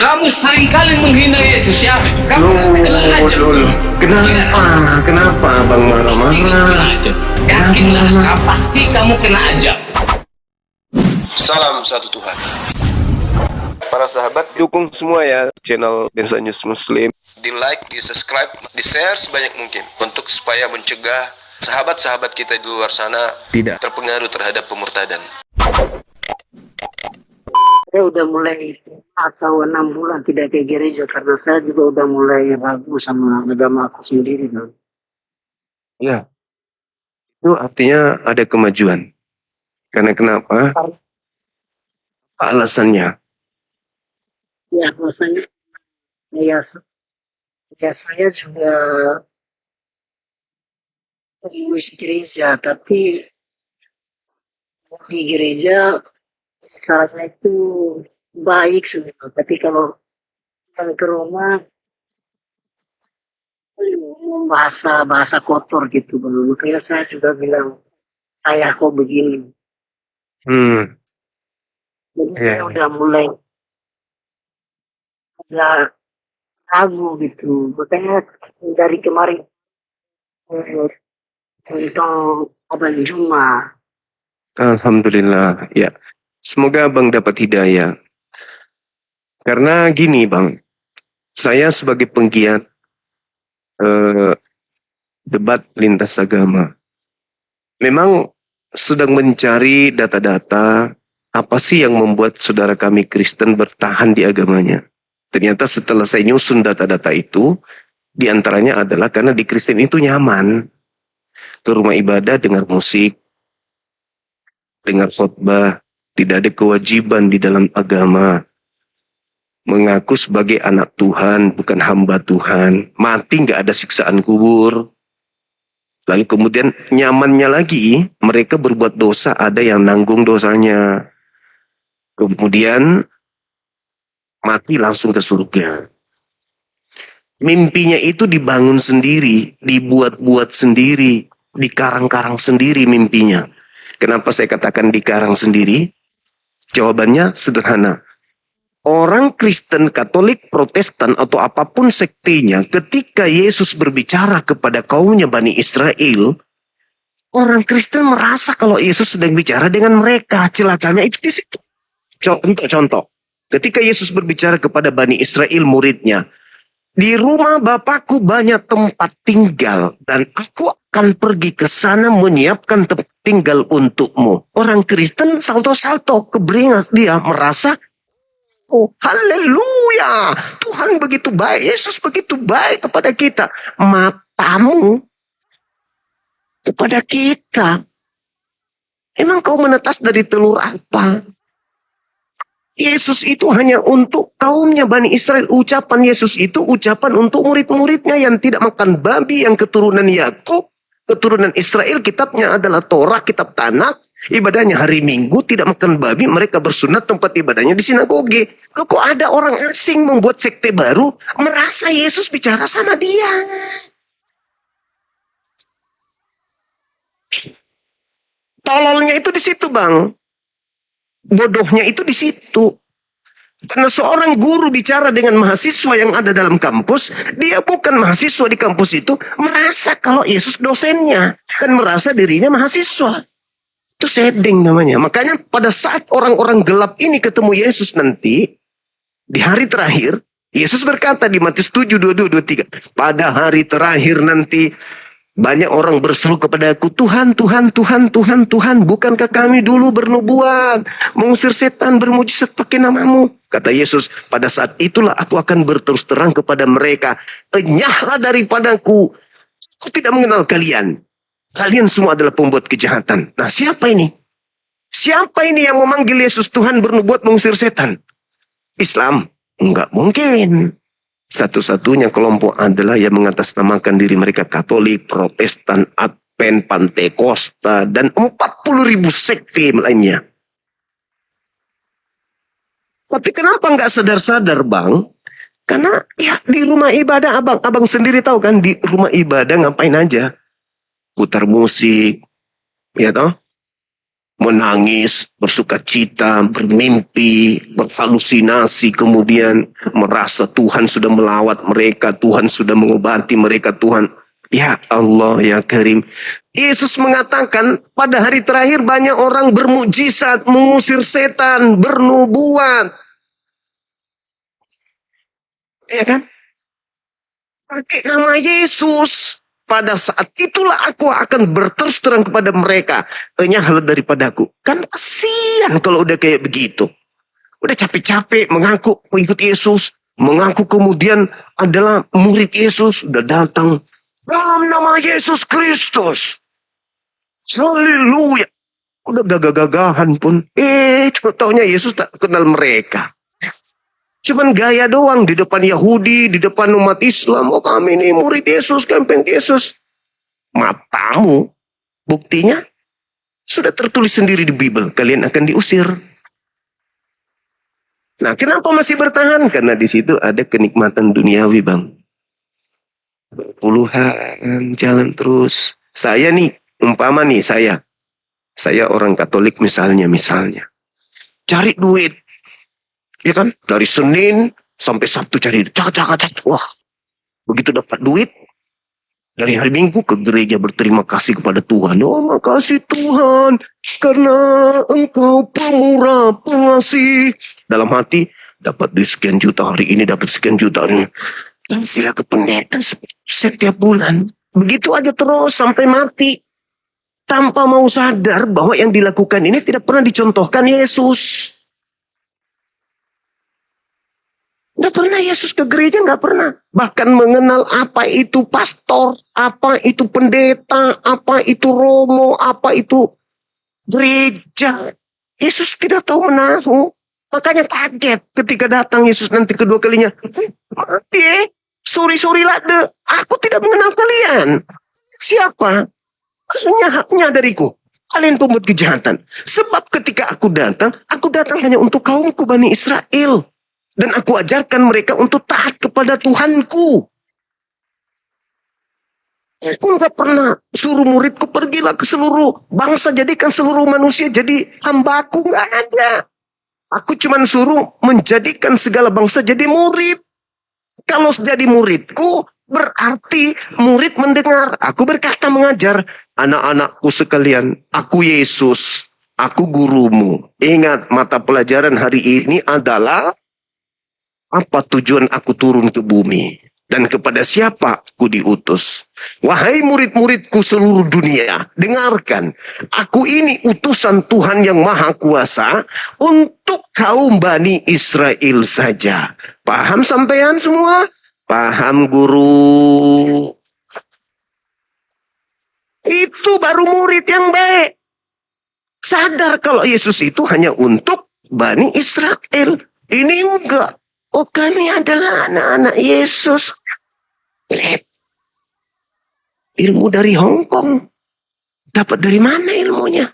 Kamu seringkali menghina Yesus siapa? Kamu aja. Kenapa Abang marah-marah? Yakinlah, pasti kamu kena aja. Salam satu Tuhan. Para sahabat, dukung semua ya channel Bensa News Muslim. Di like, di subscribe, di share sebanyak mungkin untuk supaya mencegah sahabat-sahabat kita di luar sana tidak terpengaruh terhadap pemurtadan. Saya udah mulai atau 6 bulan tidak ke gereja karena saya juga udah mulai ragu sama agama aku sendiri. Ya, itu artinya ada kemajuan. Karena kenapa? Alasannya? Ya, rasanya ya saya juga ikut gereja, tapi di gereja caranya itu baik semua. Tapi kalau pulang ke rumah bahasa kotor gitu, Bang. Makanya saya juga bilang, ayah kok begini. Jadi saya udah mulai ragu gitu. Makanya dari kemarin tentang Abang Juma. Alhamdulillah, ya. Semoga Abang dapat hidayah. Karena gini Bang, saya sebagai penggiat debat lintas agama, memang sedang mencari data-data apa sih yang membuat saudara kami Kristen bertahan di agamanya. Ternyata setelah saya nyusun data-data itu, diantaranya adalah karena di Kristen itu nyaman. Ke rumah ibadah dengar musik, dengar khotbah, tidak ada kewajiban di dalam agama. Mengaku sebagai anak Tuhan, bukan hamba Tuhan. Mati nggak ada siksaan kubur. Lalu kemudian nyamannya lagi, mereka berbuat dosa, ada yang nanggung dosanya. Kemudian mati langsung ke surga. Mimpinya itu dibangun sendiri, dibuat-buat sendiri, dikarang-karang sendiri mimpinya. Kenapa saya katakan dikarang sendiri? Jawabannya sederhana. Orang Kristen, Katolik, Protestan, atau apapun sektenya, ketika Yesus berbicara kepada kaumnya Bani Israel, orang Kristen merasa kalau Yesus sedang bicara dengan mereka. Celakanya itu di situ. Contoh. Ketika Yesus berbicara kepada Bani Israel muridnya, di rumah Bapakku banyak tempat tinggal, dan aku akan pergi ke sana menyiapkan tempat tinggal untukmu. Orang Kristen salto-salto, keberingat dia merasa, oh, haleluya, Tuhan begitu baik, Yesus begitu baik kepada kita. Matamu kepada kita. Emang kau menetas dari telur apa? Yesus itu hanya untuk kaumnya Bani Israel. Ucapan Yesus itu ucapan untuk murid-muridnya yang tidak makan babi, yang keturunan Yakub, keturunan Israel. Kitabnya adalah Torah, kitab Tanakh. Ibadahnya hari Minggu, tidak makan babi, mereka bersunat, tempat ibadahnya di sinagoge. Loh, kok ada orang asing membuat sekte baru, merasa Yesus bicara sama dia. Tololnya itu di situ, Bang. Bodohnya itu di situ. Karena seorang guru bicara dengan mahasiswa yang ada dalam kampus, dia bukan mahasiswa di kampus itu, merasa kalau Yesus dosennya, dan merasa dirinya mahasiswa. Itu setting namanya. Makanya pada saat orang-orang gelap ini ketemu Yesus nanti, di hari terakhir, Yesus berkata di Matius 7, 22, 23, pada hari terakhir nanti, banyak orang berseru kepada aku, Tuhan, Tuhan, Tuhan, Tuhan, Tuhan, bukankah kami dulu bernubuat, mengusir setan, bermujizat pakai namamu? Kata Yesus, pada saat itulah aku akan berterus terang kepada mereka, enyahlah daripadaku, aku tidak mengenal kalian. Kalian semua adalah pembuat kejahatan. Nah, siapa ini? Siapa ini yang memanggil Yesus Tuhan bernubuat mengusir setan? Islam? Enggak mungkin. Satu-satunya kelompok adalah yang mengatasnamakan diri mereka Katolik, Protestan, Advent, Pantekosta, dan 40.000 sekte lainnya. Tapi kenapa enggak sadar-sadar, Bang? Karena ya di rumah ibadah, abang sendiri tahu kan, di rumah ibadah ngapain aja? Putar musik, ya toh, menangis, bersukacita, bermimpi, berhalusinasi, kemudian merasa Tuhan sudah melawat mereka, Tuhan sudah mengobati mereka, Tuhan. Ya Allah, ya Karim. Yesus mengatakan pada hari terakhir banyak orang bermukjizat, mengusir setan, bernubuat. Ya kan? Pakai nama Yesus. Pada saat itulah aku akan berterus terang kepada mereka. Enyahlah daripadaku. Kan kasihan kalau udah kayak begitu. Udah capek-capek mengaku mengikut Yesus. Mengaku kemudian adalah murid Yesus. Udah datang. Dalam nama Yesus Kristus. Haleluya. Udah gagah-gagahan pun. Taunya Yesus tak kenal mereka. Cuman gaya doang di depan Yahudi, di depan umat Islam. Oh kami ini murid Yesus, camping Yesus. Matamu, buktinya sudah tertulis sendiri di Bible. Kalian akan diusir. Nah, kenapa masih bertahan? Karena di situ ada kenikmatan duniawi, Bang. Puluhan jalan terus. Saya nih, umpama nih saya orang Katolik misalnya. Cari duit. Ya kan? Dari Senin sampai Sabtu cari duit. Cak. Wah, begitu dapat duit. Dari hari Minggu ke gereja berterima kasih kepada Tuhan. Oh, makasih Tuhan. Karena Engkau pemurah, pengasih. Dalam hati, dapat duit sekian juta. Hari ini dapat sekian juta. Dan sila ke pendeta setiap bulan. Begitu aja terus sampai mati. Tanpa mau sadar bahwa yang dilakukan ini tidak pernah dicontohkan Yesus. Nggak pernah Yesus ke gereja, nggak pernah. Bahkan mengenal apa itu pastor, apa itu pendeta, apa itu romo, apa itu gereja. Yesus tidak tahu menahu. Makanya kaget ketika datang Yesus nanti kedua kalinya. Sorry lah, aku tidak mengenal kalian. Siapa? Hanya dariku. Kalian pembuat kejahatan. Sebab ketika aku datang hanya untuk kaumku Bani Israel. Dan aku ajarkan mereka untuk taat kepada Tuhanku. Aku nggak pernah suruh muridku pergilah ke seluruh bangsa, jadikan seluruh manusia jadi hambaku, nggak ada. Aku cuma suruh menjadikan segala bangsa jadi murid. Kalau jadi muridku, berarti murid mendengar. Aku berkata mengajar anak-anakku sekalian, aku Yesus, aku gurumu. Ingat, mata pelajaran hari ini adalah apa tujuan aku turun ke bumi? Dan kepada siapa aku diutus? Wahai murid-muridku seluruh dunia, dengarkan. Aku ini utusan Tuhan yang Maha Kuasa untuk kaum Bani Israel saja. Paham sampean semua? Paham guru? Itu baru murid yang baik. Sadar kalau Yesus itu hanya untuk Bani Israel. Ini enggak. Oh, kami adalah anak-anak Yesus. Ilmu dari Hong Kong. Dapat dari mana ilmunya?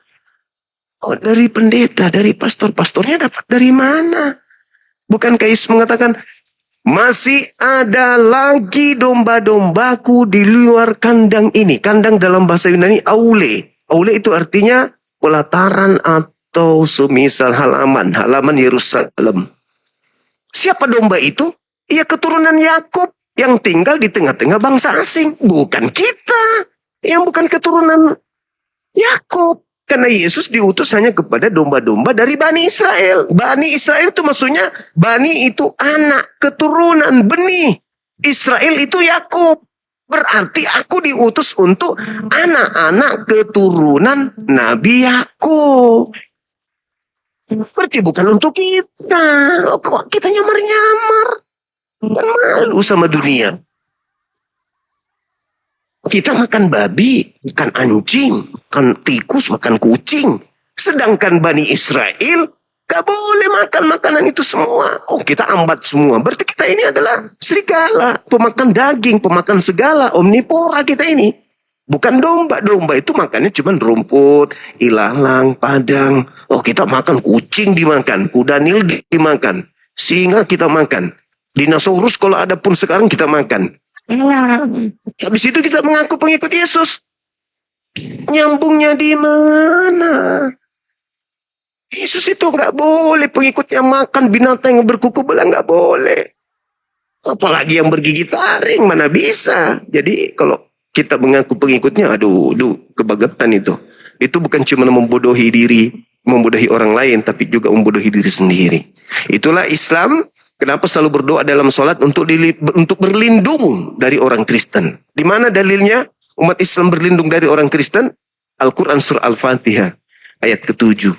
Oh, dari pendeta, dari pastor. Pastornya dapat dari mana? Bukankah Yesus mengatakan, masih ada lagi domba-dombaku di luar kandang ini. Kandang dalam bahasa Yunani, aule. Aule itu artinya pelataran atau semisal halaman. Halaman Yerusalem. Siapa domba itu? Ia keturunan Yakub yang tinggal di tengah-tengah bangsa asing. Bukan kita yang bukan keturunan Yakub. Karena Yesus diutus hanya kepada domba-domba dari Bani Israel. Bani Israel itu maksudnya, Bani itu anak, keturunan, benih. Israel itu Yakub. Berarti aku diutus untuk anak-anak keturunan Nabi Yakub. Berarti bukan untuk kita. Oh, kok kita nyamar-nyamar? Kan malu sama dunia. Kita makan babi, makan anjing, makan tikus, makan kucing. Sedangkan Bani Israel gak boleh makan makanan itu semua. Oh, kita ambat semua. Berarti kita ini adalah serigala, pemakan daging, pemakan segala, omnivora kita ini. Bukan domba. Domba itu makannya cuma rumput, ilalang, padang. Oh, kita makan kucing dimakan, kuda nil dimakan, singa kita makan. Dinosaurus kalau ada pun sekarang kita makan. Habis itu kita mengaku pengikut Yesus. Nyambungnya di mana? Yesus itu nggak boleh pengikutnya makan binatang yang berkuku belang, nggak boleh. Apalagi yang bergigi taring, mana bisa. Jadi kalau kita mengaku pengikutnya, aduh, kebangetan itu. Itu bukan cuma membodohi diri, membodohi orang lain, tapi juga membodohi diri sendiri. Itulah Islam. Kenapa selalu berdoa dalam sholat untuk berlindung dari orang Kristen? Di mana dalilnya umat Islam berlindung dari orang Kristen? Al-Quran surah Al-Fatihah ayat ke-7.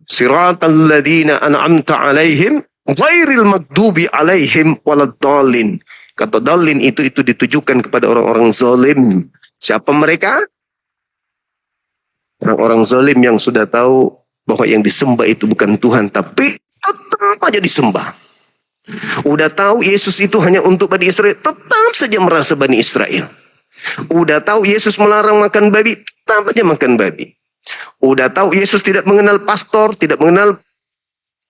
Siratal ladzina an'amta alaihim ghairil maghdubi alaihim waladdallin. Kata dalin itu ditujukan kepada orang-orang zalim. Siapa mereka? Orang-orang zalim yang sudah tahu bahwa yang disembah itu bukan Tuhan, tapi tetap aja disembah. Udah tahu Yesus itu hanya untuk Bani Israel, tetap saja merasa Bani Israel. Udah tahu Yesus melarang makan babi, tetap aja makan babi. Udah tahu Yesus tidak mengenal pastor, tidak mengenal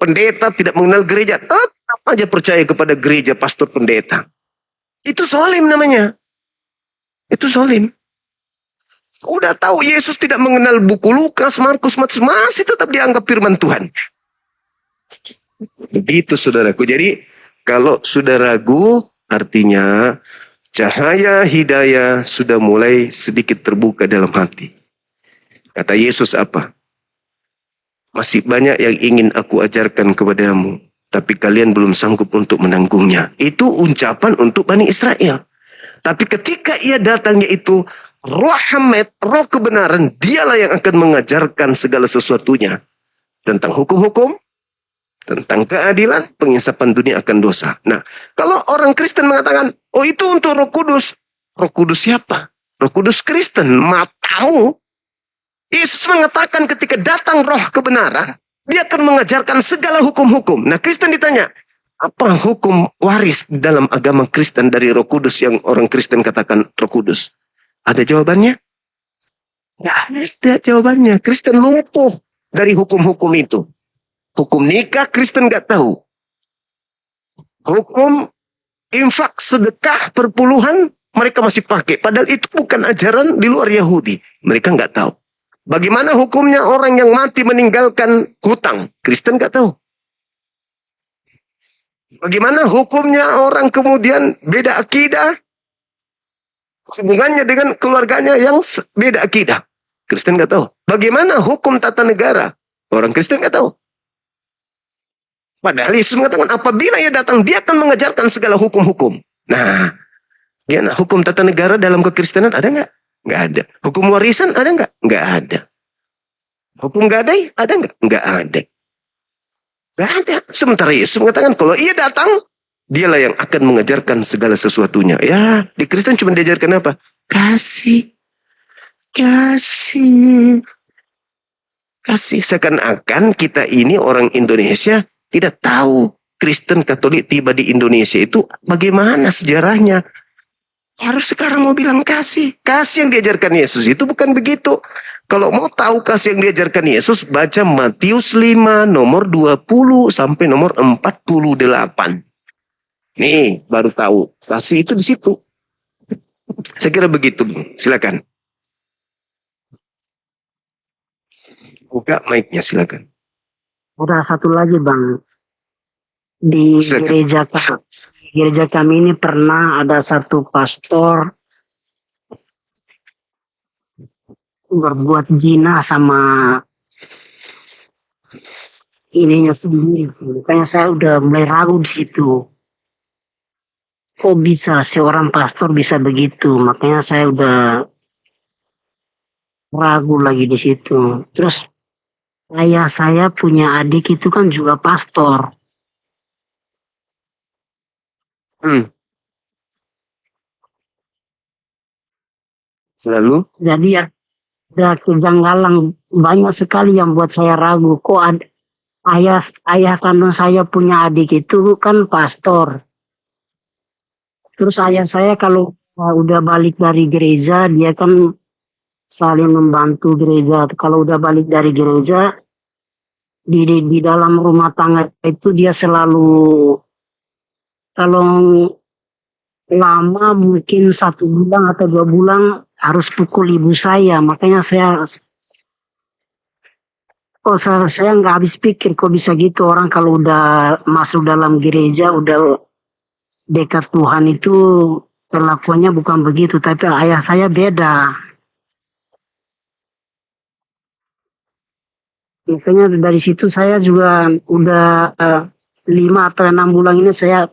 pendeta, tidak mengenal gereja, tetap aja percaya kepada gereja, pastor, pendeta. Itu zalim namanya. Itu zalim. Udah tahu Yesus tidak mengenal buku Lukas, Markus, Matius, masih tetap dianggap firman Tuhan. Begitu saudaraku. Jadi kalau sudah ragu, artinya cahaya hidayah sudah mulai sedikit terbuka dalam hati. Kata Yesus apa? Masih banyak yang ingin aku ajarkan kepadamu, tapi kalian belum sanggup untuk menanggungnya. Itu ucapan untuk Bani Israel. Tapi ketika ia datangnya itu Roh Hamid, roh kebenaran, dialah yang akan mengajarkan segala sesuatunya. Tentang hukum-hukum, tentang keadilan, pengisapan dunia akan dosa. Nah, kalau orang Kristen mengatakan, oh itu untuk Roh Kudus. Roh Kudus siapa? Roh Kudus Kristen. Matamu. Yesus mengatakan ketika datang roh kebenaran, dia akan mengajarkan segala hukum-hukum. Nah, Kristen ditanya, apa hukum waris dalam agama Kristen dari Roh Kudus yang orang Kristen katakan Roh Kudus? Ada jawabannya? Ya, ada jawabannya. Kristen lumpuh dari hukum-hukum itu. Hukum nikah Kristen nggak tahu. Hukum infak sedekah perpuluhan mereka masih pakai. Padahal itu bukan ajaran di luar Yahudi. Mereka nggak tahu. Bagaimana hukumnya orang yang mati meninggalkan hutang? Kristen nggak tahu. Bagaimana hukumnya orang kemudian beda akidah? Hubungannya dengan keluarganya yang beda akidah. Kristen nggak tahu. Bagaimana hukum tata negara? Orang Kristen nggak tahu. Padahal Yesus mengatakan apabila ia datang, dia akan mengajarkan segala hukum-hukum. Nah, gimana? Hukum tata negara dalam kekristenan ada nggak? Nggak ada. Hukum warisan ada nggak? Nggak ada. Hukum gadai ada nggak? Nggak ada. Nggak ada. Sementara Yesus mengatakan kalau ia datang, dialah yang akan mengajarkan segala sesuatunya. Ya, di Kristen cuma diajarkan apa? Kasih. Kasih. Kasih. Seakan-akan kita ini orang Indonesia tidak tahu Kristen Katolik tiba di Indonesia itu bagaimana sejarahnya. Harus sekarang mau bilang kasih. Kasih yang diajarkan Yesus itu bukan begitu. Kalau mau tahu kasih yang diajarkan Yesus, baca Matius 5 nomor 20 sampai nomor 48. Nih, baru tahu. Kasih itu di situ. Saya kira begitu. Silakan. Buka mic-nya, silakan. Ada satu lagi Bang. Di Silakan. gereja kami ini pernah ada satu pastor berbuat zina sama ininya sendiri. Makanya saya udah mulai ragu di situ. Kok bisa seorang pastor bisa begitu? Makanya saya udah ragu lagi di situ. Terus ayah saya punya adik itu kan juga pastor. Lalu? Jadi ya ada kejanggalan banyak sekali yang buat saya ragu. Kok ayah kandung saya punya adik itu kan pastor. Terus ayah saya kalau udah balik dari gereja, dia kan saling membantu gereja. Kalau udah balik dari gereja, di dalam rumah tangga itu dia selalu, kalau lama mungkin 1 bulan atau 2 bulan harus pukul ibu saya. Makanya saya Oh, saya nggak habis pikir kok bisa gitu orang kalau udah masuk dalam gereja, udah dekat Tuhan itu perlakuannya bukan begitu. Tapi ayah saya beda. Makanya dari situ saya juga udah 5 atau 6 bulan ini saya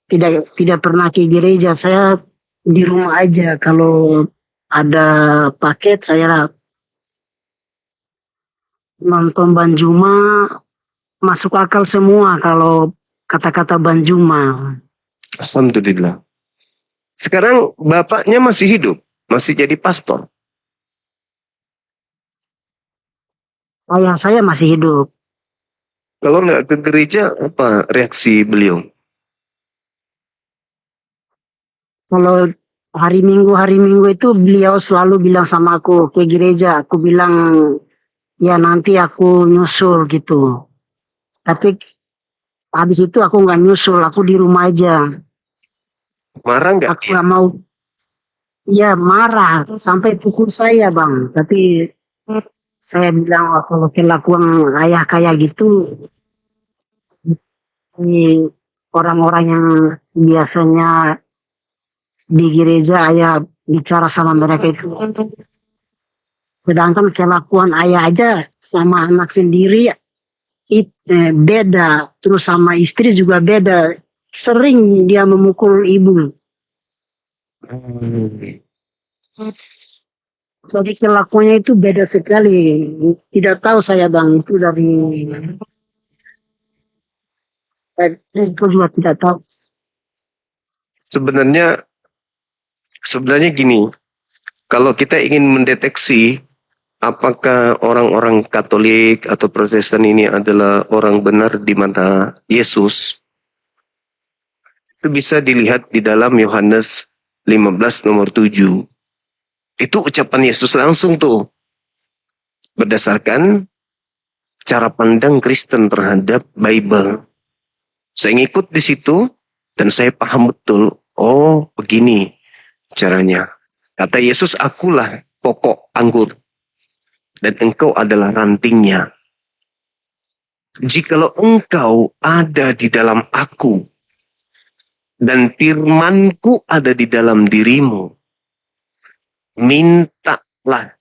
tidak pernah ke gereja. Saya di rumah aja. Kalau ada paket saya nonton Banjuma, masuk akal semua kalau kata-kata Banjuma. Alhamdulillah. Sekarang bapaknya masih hidup, masih jadi pastor. Ayah saya masih hidup. Kalau nggak ke gereja, apa reaksi beliau? Kalau hari Minggu itu beliau selalu bilang sama aku ke gereja. Aku bilang ya nanti aku nyusul gitu. Tapi habis itu aku nggak nyusul, aku di rumah aja. Marah nggak Aku dia? nggak mau. Ya marah sampai pukul saya bang. Tapi saya bilang "Wah, kalau kelakuan ayah kayak gitu, ini orang-orang yang biasanya di gereja ayah bicara sama mereka itu. Sedangkan kelakuan ayah aja sama anak sendiri beda. Terus sama istri juga beda. Sering dia memukul ibu. Jadi kelakuannya itu beda sekali. Tidak tahu saya bang itu dari itu juga tidak tahu. Sebenarnya gini, kalau kita ingin mendeteksi apakah orang-orang Katolik atau Protestan ini adalah orang benar di mata Yesus, itu bisa dilihat di dalam Yohanes 15 nomor 7. Itu ucapan Yesus langsung tuh. Berdasarkan cara pandang Kristen terhadap Bible. Saya ngikut di situ dan saya paham betul. Oh, begini caranya. Kata Yesus, akulah pokok anggur dan engkau adalah rantingnya. Jikalau engkau ada di dalam aku dan firmanku ada di dalam dirimu, mintalah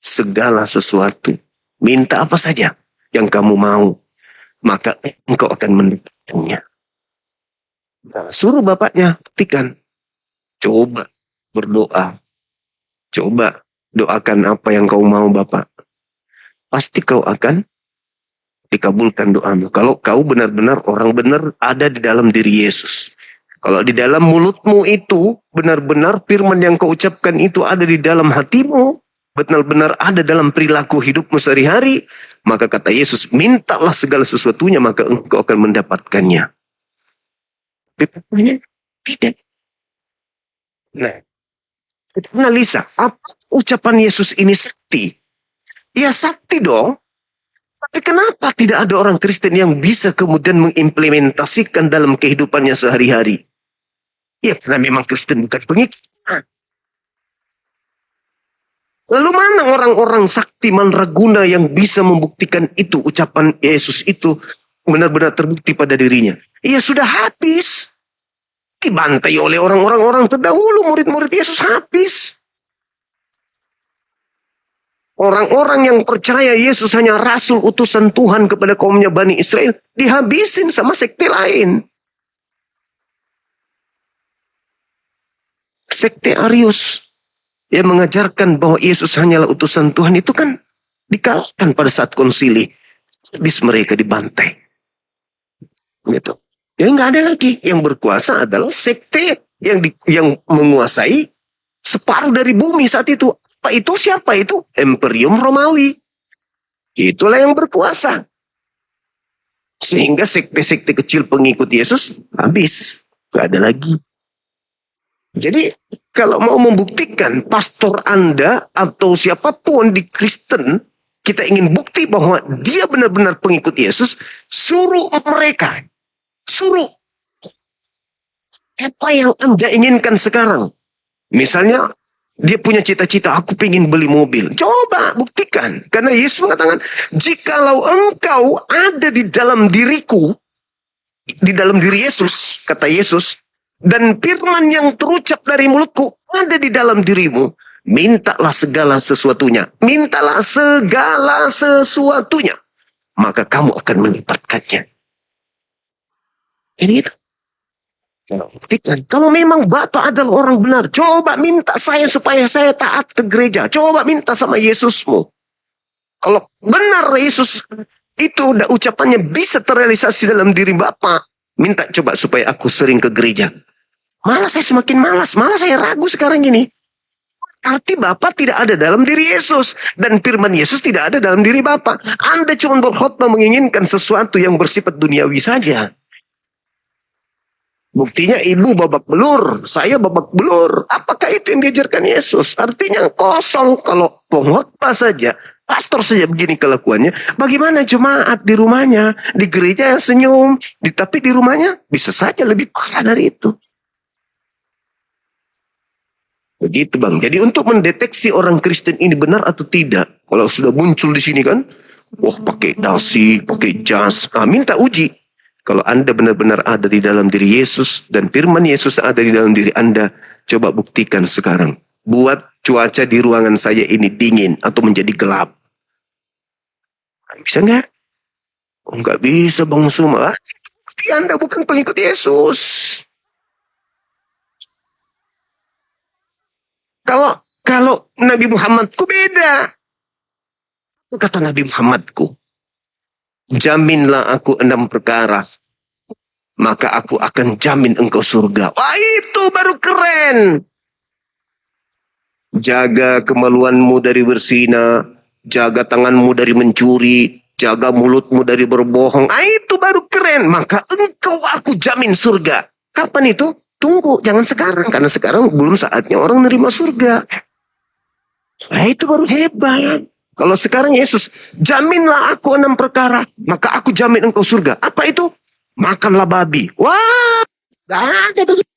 segala sesuatu. Minta apa saja yang kamu mau, maka engkau akan mendapatkannya. Nah, suruh bapaknya petikan. Coba berdoa. Coba doakan apa yang kau mau bapak. Pasti kau akan dikabulkan doamu. Kalau kau benar-benar orang benar ada di dalam diri Yesus. Kalau di dalam mulutmu itu benar-benar firman yang kau ucapkan itu ada di dalam hatimu, benar-benar ada dalam perilaku hidupmu sehari-hari, maka kata Yesus, mintalah segala sesuatunya maka engkau akan mendapatkannya. Tapi tidak. Nah, kita analisa, apa ucapan Yesus ini sakti? Ya sakti dong. Tapi kenapa tidak ada orang Kristen yang bisa kemudian mengimplementasikan dalam kehidupannya sehari-hari? Ya karena memang Kristen bukan pengikut. Lalu mana orang-orang sakti mandraguna yang bisa membuktikan itu, ucapan Yesus itu benar-benar terbukti pada dirinya? Ya sudah habis. Dibantai oleh orang-orang terdahulu, murid-murid Yesus habis. Orang-orang yang percaya Yesus hanya rasul utusan Tuhan kepada kaumnya Bani Israel, dihabisin sama sekte lain. Sekte Arius yang mengajarkan bahwa Yesus hanyalah utusan Tuhan itu kan dikalahkan pada saat konsili. Habis mereka dibantai. Gitu. Ya nggak ada lagi. Yang berkuasa adalah sekte yang menguasai separuh dari bumi saat itu. Apa itu? Siapa itu? Imperium Romawi. Itulah yang berkuasa. Sehingga sekte-sekte kecil pengikut Yesus habis. Nggak ada lagi. Jadi kalau mau membuktikan pastor Anda atau siapapun di Kristen, kita ingin bukti bahwa dia benar-benar pengikut Yesus, suruh mereka. Suruh. Apa yang Anda inginkan sekarang? Misalnya Dia punya cita-cita, aku pengen beli mobil. Coba buktikan. Karena Yesus mengatakan, jikalau engkau ada di dalam diriku, di dalam diri Yesus, kata Yesus, dan firman yang terucap dari mulutku ada di dalam dirimu, mintalah segala sesuatunya. Mintalah segala sesuatunya. Maka kamu akan mendapatkannya. Ini itu. Nah, buktikan. Kalau memang Bapak adalah orang benar, coba minta saya supaya saya taat ke gereja. Coba minta sama Yesusmu. Kalau benar Yesus itu ucapannya bisa terrealisasi dalam diri Bapak, minta coba supaya aku sering ke gereja. Malah saya semakin malas, malah saya ragu sekarang ini. Arti Bapak tidak ada dalam diri Yesus. Dan firman Yesus tidak ada dalam diri Bapak. Anda cuma berkhotbah menginginkan sesuatu yang bersifat duniawi saja. Buktinya ibu babak belur, saya babak belur. Apakah itu yang diajarkan Yesus? Artinya kosong. Kalau pengkhotbah saja, pastor saja begini kelakuannya. Bagaimana jemaat di rumahnya? Di gereja senyum, tapi di rumahnya bisa saja lebih parah dari itu. Begitu Bang. Jadi untuk mendeteksi orang Kristen ini benar atau tidak, kalau sudah muncul di sini kan, wah pakai dasi, pakai jas, minta uji. Kalau Anda benar-benar ada di dalam diri Yesus dan firman Yesus ada di dalam diri Anda, coba buktikan sekarang. Buat cuaca di ruangan saya ini dingin atau menjadi gelap. Bisa nggak? Oh, nggak bisa Bang Suma. Anda bukan pengikut Yesus. Kalau Nabi Muhammadku beda. Kata Nabi Muhammadku, jaminlah aku 6 perkara, maka aku akan jamin engkau surga. Wah, itu baru keren. Jaga kemaluanmu dari berzina, jaga tanganmu dari mencuri, jaga mulutmu dari berbohong. Itu baru keren. Maka engkau aku jamin surga. Kapan itu? Tunggu, jangan sekarang. Karena sekarang belum saatnya orang menerima surga. Itu baru hebat. Kalau sekarang Yesus, jaminlah aku 6 perkara, maka aku jamin engkau surga. Apa itu? Makanlah babi. Wah, gak ada begitu.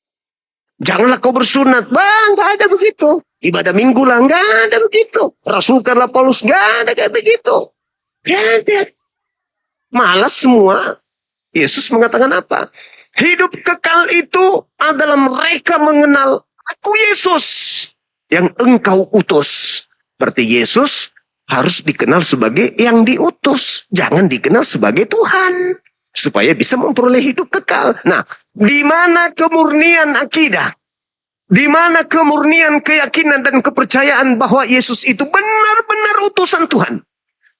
Janganlah kau bersunat. Bang, gak ada begitu. Ibadah minggu lah, gak ada begitu. Rasulkanlah Paulus, gak ada kayak begitu. Gak ada. Malas semua. Yesus mengatakan apa? Hidup kekal itu adalah mereka mengenal aku Yesus yang engkau utus. Berarti Yesus harus dikenal sebagai yang diutus. Jangan dikenal sebagai Tuhan. Supaya bisa memperoleh hidup kekal. Nah, di mana kemurnian akidah? Di mana kemurnian keyakinan dan kepercayaan bahwa Yesus itu benar-benar utusan Tuhan?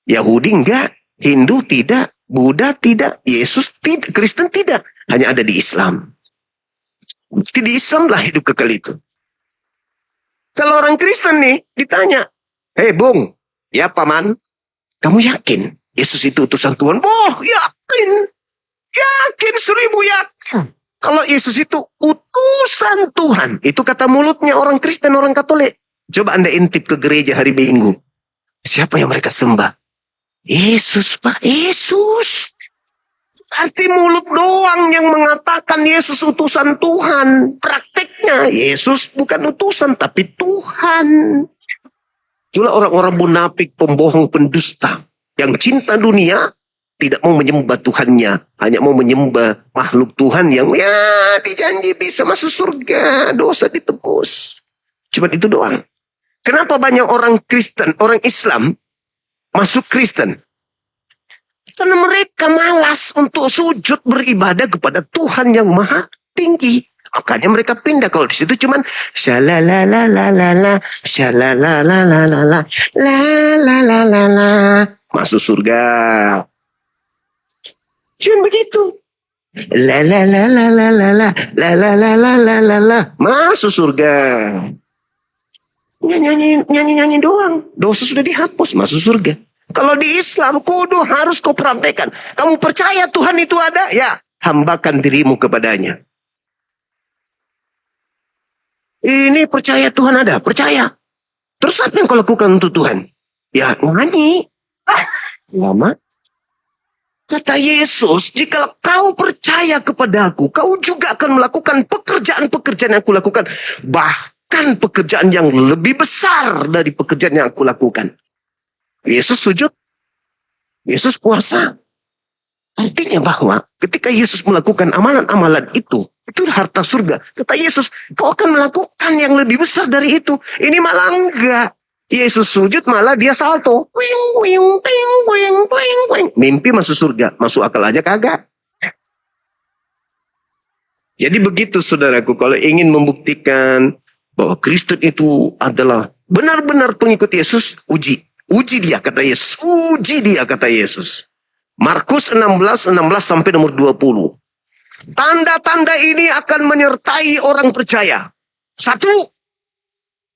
Yahudi enggak, Hindu tidak, Buddha tidak, Yesus tidak, Kristen tidak. Hanya ada di Islam. Di Islam lah hidup kekal itu. Kalau orang Kristen nih ditanya, hei Bung, ya paman, kamu yakin Yesus itu utusan Tuhan? Oh, yakin. Yakin 1000 yakin. Kalau Yesus itu utusan Tuhan, itu kata mulutnya orang Kristen, orang Katolik. Coba Anda intip ke gereja hari Minggu. Siapa yang mereka sembah? Yesus, Pak. Yesus. Arti mulut doang yang mengatakan Yesus utusan Tuhan. Prakteknya Yesus bukan utusan, tapi Tuhan. Itulah orang-orang munafik, pembohong, pendusta. Yang cinta dunia, tidak mau menyembah Tuhannya. Hanya mau menyembah makhluk Tuhan yang ya dijanji bisa masuk surga. Dosa ditebus. Cuma itu doang. Kenapa banyak orang Kristen, orang Islam masuk Kristen? Karena mereka malas untuk sujud beribadah kepada Tuhan yang maha tinggi. Makanya mereka pindah. Kalau di situ cuman shalalalalala, shalalalalala, la masuk surga. Cuman begitu. La masuk surga. Nyanyi doang. Dosa sudah dihapus, masuk surga. Kalau di Islam, kudu harus kau praktekkan. Kamu percaya Tuhan itu ada? Ya, hambakan dirimu kepadanya. Ini percaya Tuhan ada? Percaya. Terus apa yang kau lakukan untuk Tuhan? Ya, nyanyi. Lama. Kata Yesus, jika kau percaya kepadaku, kau juga akan melakukan pekerjaan-pekerjaan yang aku lakukan. melakukan pekerjaan yang lebih besar dari pekerjaan yang aku lakukan. Yesus sujud, Yesus puasa. Artinya bahwa ketika Yesus melakukan amalan-amalan itu harta surga. Kata Yesus, kau akan melakukan yang lebih besar dari itu. Ini malah enggak. Yesus sujud malah dia salto. Wing, wing, wing, wing, wing, wing. Mimpi masuk surga. Masuk akal aja kagak. Jadi begitu saudaraku, kalau ingin membuktikan bahwa Kristen itu adalah benar-benar pengikut Yesus, uji. Uji dia, kata Yesus. Uji dia, kata Yesus. Markus 16 sampai nomor 20. Tanda-tanda ini akan menyertai orang percaya. 1.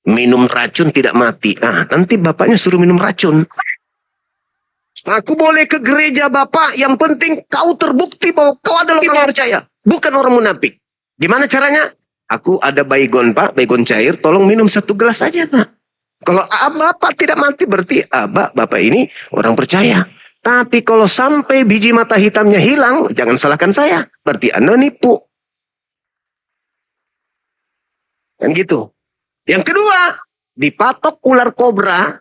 Minum racun tidak mati. Nanti bapaknya suruh minum racun. Aku boleh ke gereja bapak, yang penting kau terbukti bahwa kau adalah orang percaya. Bukan orang munafik. Gimana caranya? Aku ada baygon pak, baygon cair, tolong minum 1 gelas saja pak. Kalau bapak tidak mati berarti bapak ini orang percaya. Tapi kalau sampai biji mata hitamnya hilang, jangan salahkan saya. Berarti Anda nipu. Kan gitu. Yang kedua, dipatok ular kobra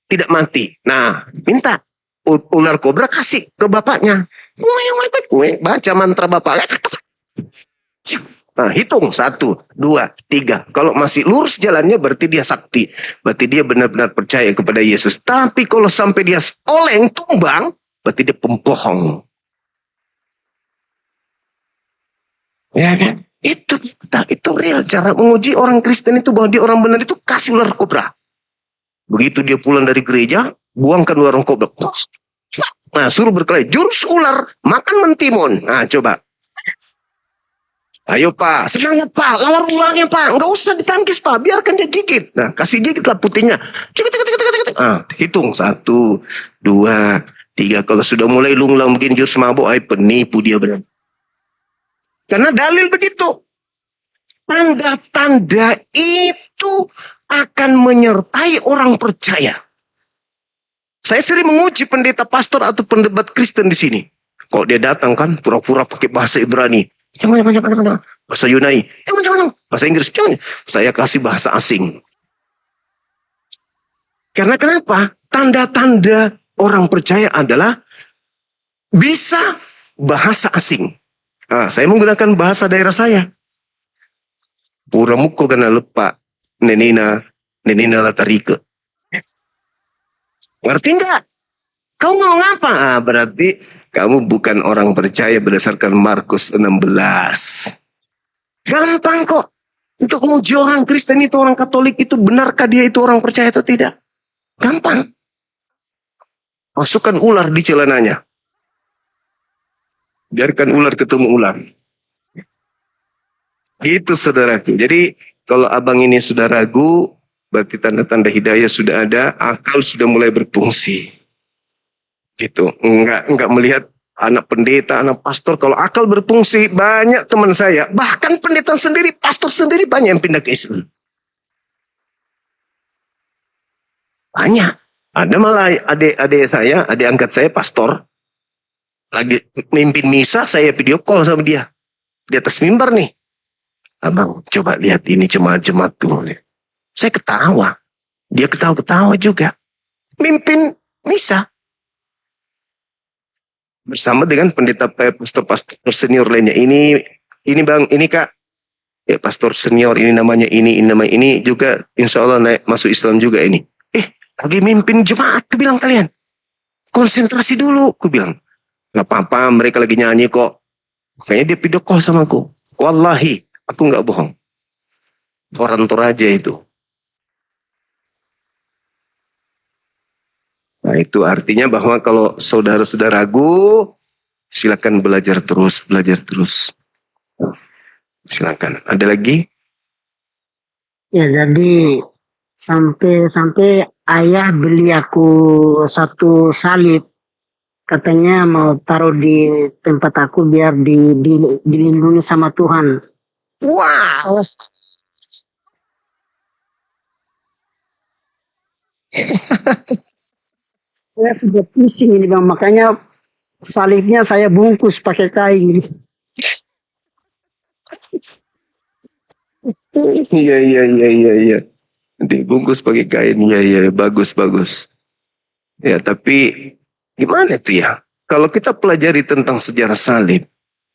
tidak mati. Nah, minta ular kobra kasih ke bapaknya. Baca mantra bapak. Nah, hitung 1, 2, 3. Kalau masih lurus jalannya berarti dia sakti. Berarti dia benar-benar percaya kepada Yesus. Tapi kalau sampai dia oleng, tumbang, berarti dia pembohong. Ya kan? Itu real. Cara menguji orang Kristen itu bahwa dia orang benar itu kasih ular kobra. Begitu dia pulang dari gereja, buangkan ular kobra. Nah, suruh berkelahi. Jurus ular, makan mentimun. Nah, coba. Ayo pak, semangat pak, lawan ularnya pak. Nggak usah ditangkis pak, biarkan dia gigit. Nah, kasih gigit lah putihnya. Hitung 1, 2, 3. Kalau sudah mulai lunglang mungkin jurus mabuk, penipu dia benar. Karena dalil begitu. Tanda-tanda itu akan menyertai orang percaya. Saya sering menguji pendeta pastor atau pendebat Kristen di sini. Kalau dia datang kan, pura-pura pakai bahasa Ibrani. Jangan. Bahasa Yunani. Jangan. Bahasa Inggris. Jangan. Saya kasih bahasa asing. Karena kenapa? Tanda-tanda orang percaya adalah bisa bahasa asing. Saya menggunakan bahasa daerah saya. Pura muko kana lepak. Nenina latarike. Ngerti enggak? Kau ngomong apa? Berarti kamu bukan orang percaya berdasarkan Markus 16. Gampang kok. Untuk menguji orang Kristen itu, orang Katolik itu, benarkah dia itu orang percaya atau tidak? Gampang. Masukkan ular di celananya. Biarkan ular ketemu ular. Gitu saudaraku. Jadi kalau abang ini sudah ragu, berarti tanda-tanda hidayah sudah ada, akal sudah mulai berfungsi. Gitu, enggak melihat anak pendeta, anak pastor. Kalau akal berfungsi, banyak teman saya, bahkan pendeta sendiri, pastor sendiri banyak yang pindah ke Islam. Banyak. Ada malah adik saya, adik angkat saya pastor, lagi mimpin misa, saya video call sama dia di atas mimbar nih. Abang, coba lihat ini jemaat-jemaat tuh. Saya ketawa, dia ketawa-ketawa juga. Mimpin misa. Bersama dengan pendeta pastor senior lainnya. Ini bang, ini kak, ya pastor senior ini namanya ini juga insya Allah naik masuk Islam juga ini. Lagi mimpin jemaat, aku bilang kalian konsentrasi dulu, aku bilang nggak apa-apa, mereka lagi nyanyi kok. Kayaknya dia video call sama aku. Wallahi, aku nggak bohong. Torantor aja itu. Nah, itu artinya bahwa kalau saudara-saudara ragu, silakan belajar terus. Silakan. Ada lagi? Ya, jadi sampai ayah beli aku 1 salib. Katanya mau taruh di tempat aku biar dilindungi sama Tuhan. Wow. Saya sudah pusing ini bang, makanya salibnya saya bungkus pakai kain. Iya, iya, iya, iya, iya. Dibungkus pakai kain. Iya, iya, bagus, bagus. Ya, tapi gimana itu ya? Kalau kita pelajari tentang sejarah salib,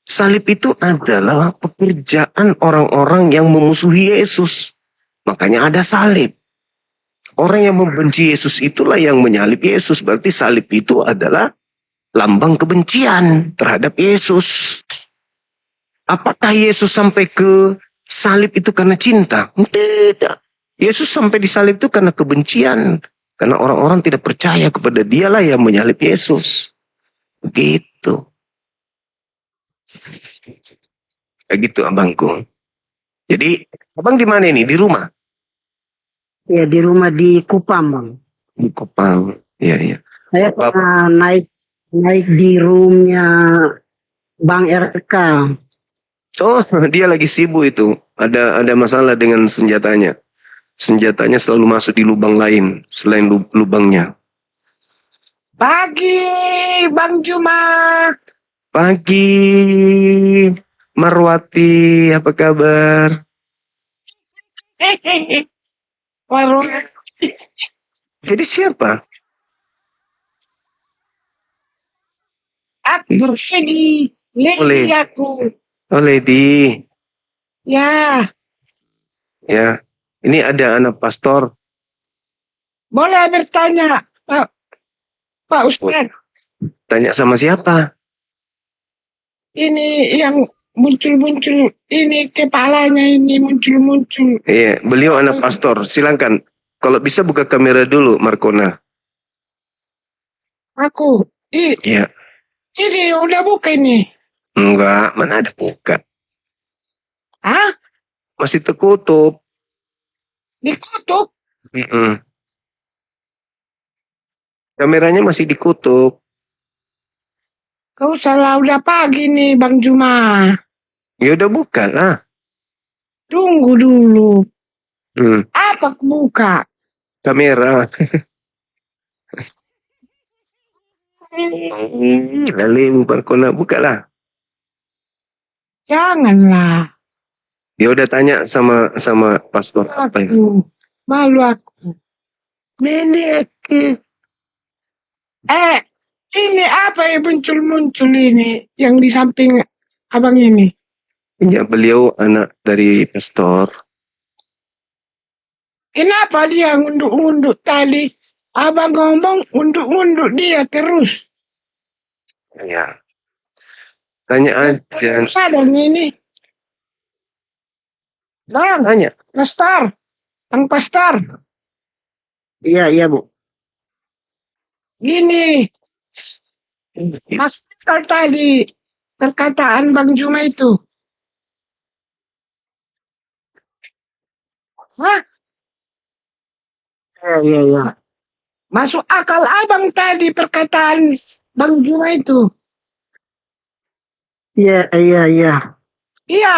salib itu adalah pekerjaan orang-orang yang memusuhi Yesus. Makanya ada salib. Orang yang membenci Yesus itulah yang menyalib Yesus. Berarti salib itu adalah lambang kebencian terhadap Yesus. Apakah Yesus sampai ke salib itu karena cinta? Tidak. Yesus sampai di salib itu karena kebencian. Karena orang-orang tidak percaya kepada dialah yang menyalib Yesus. Begitu. Kayak gitu abangku. Jadi abang di mana ini? Di rumah? Ya di rumah di Kupang, Bang. Di Kupang. Iya, iya. Saya pernah naik di roomnya Bang RK. Oh, dia lagi sibuk itu. Ada masalah dengan senjatanya. Senjatanya selalu masuk di lubang lain selain lubangnya. Pagi, Bang Juma. Pagi, Marwati, apa kabar? Warung. Jadi siapa? Aku Lady. Oleh. Lady aku. Oh, Lady. Ya, Ya, ini ada anak pastor. boleh bertanya, Pak Ustadz. Tanya sama siapa? Ini yang muncul-muncul, ini kepalanya ini muncul-muncul. Iya, beliau anak pastor. Silakan. Kalau bisa buka kamera dulu, Markona. Aku, Iya. ini udah buka ini. Enggak, mana ada buka. Hah? Masih tertutup. Dikutuk? Mm-mm. Kameranya masih dikutuk. Kau salah, udah pagi nih Bang Juma. Ya udah buka lah. Tunggu dulu. Hmm. Apa buka? Kamera. Lalu Markona, buka lah. Janganlah. Dia udah tanya sama pastor apa ya? Malu aku. Nenek. Ini apa yang muncul-muncul ini yang di samping abang ini? Ya, beliau anak dari pastor. Kenapa dia ngunduk-ngunduk tadi? Abang ngomong ngunduk-ngunduk dia terus. Ya. Tanya aja. Sadar ini. Bang, Tanya. Pastor. Bang Pastor. Iya, iya, Bu. Gini. Mas kalau tadi perkataan Bang Juma itu. Hah? Iya, iya. Masuk akal abang tadi perkataan Bang Juma itu. Iya, iya, iya. Iya.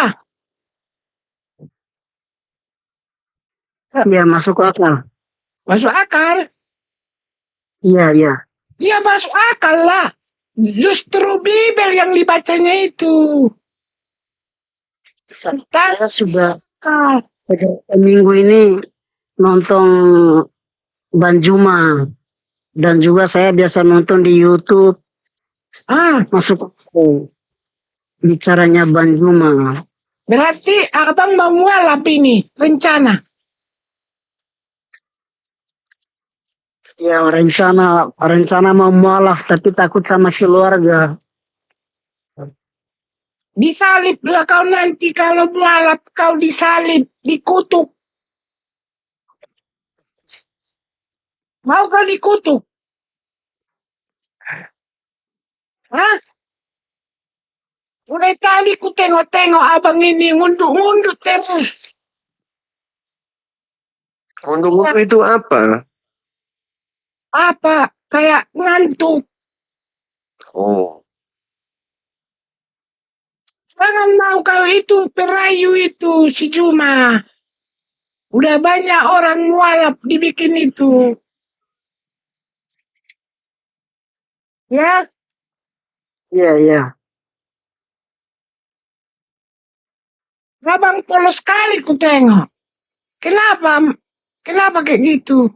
Iya, masuk akal. Masuk akal. Iya, iya. Iya masuk akal lah. Justru Bibel yang dibacanya itu. Saya sudah Akal. minggu ini nonton Bang Juma. Dan juga saya biasa nonton di YouTube. Masuk akal. Bicaranya Bang Juma. Berarti abang mau mualaf ini rencana. Ya rencana mau mualaf tapi takut sama keluarga. Disalib lah kau nanti kalau mualaf kau disalib, dikutuk. Mau kau dikutuk? Hah? Udah tadi ku tengok-tengok abang ini ngunduk-ngunduk terus. Untung itu apa? Apa? Kayak ngantuk. Oh. Jangan mau kau itu perayu itu si Juma. Udah banyak orang mualaf dibikin itu. Ya, Iya, iya. Abang polos sekali ku tengok. Kenapa? Kenapa kayak gitu?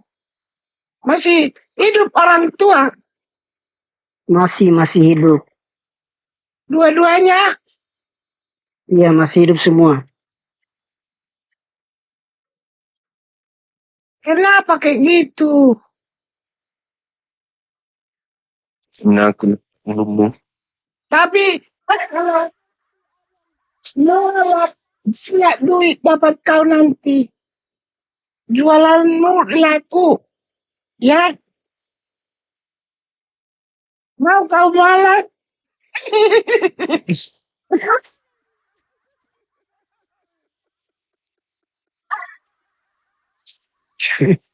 Masih hidup orang tua Masih hidup. dua-duanya? Iya, masih hidup semua. Kenapa kayak gitu? Nah, aku ngomong. Tapi kalau nolak banyak duit dapat kau nanti. Jualanmu laku. Ya, mau kau jualan?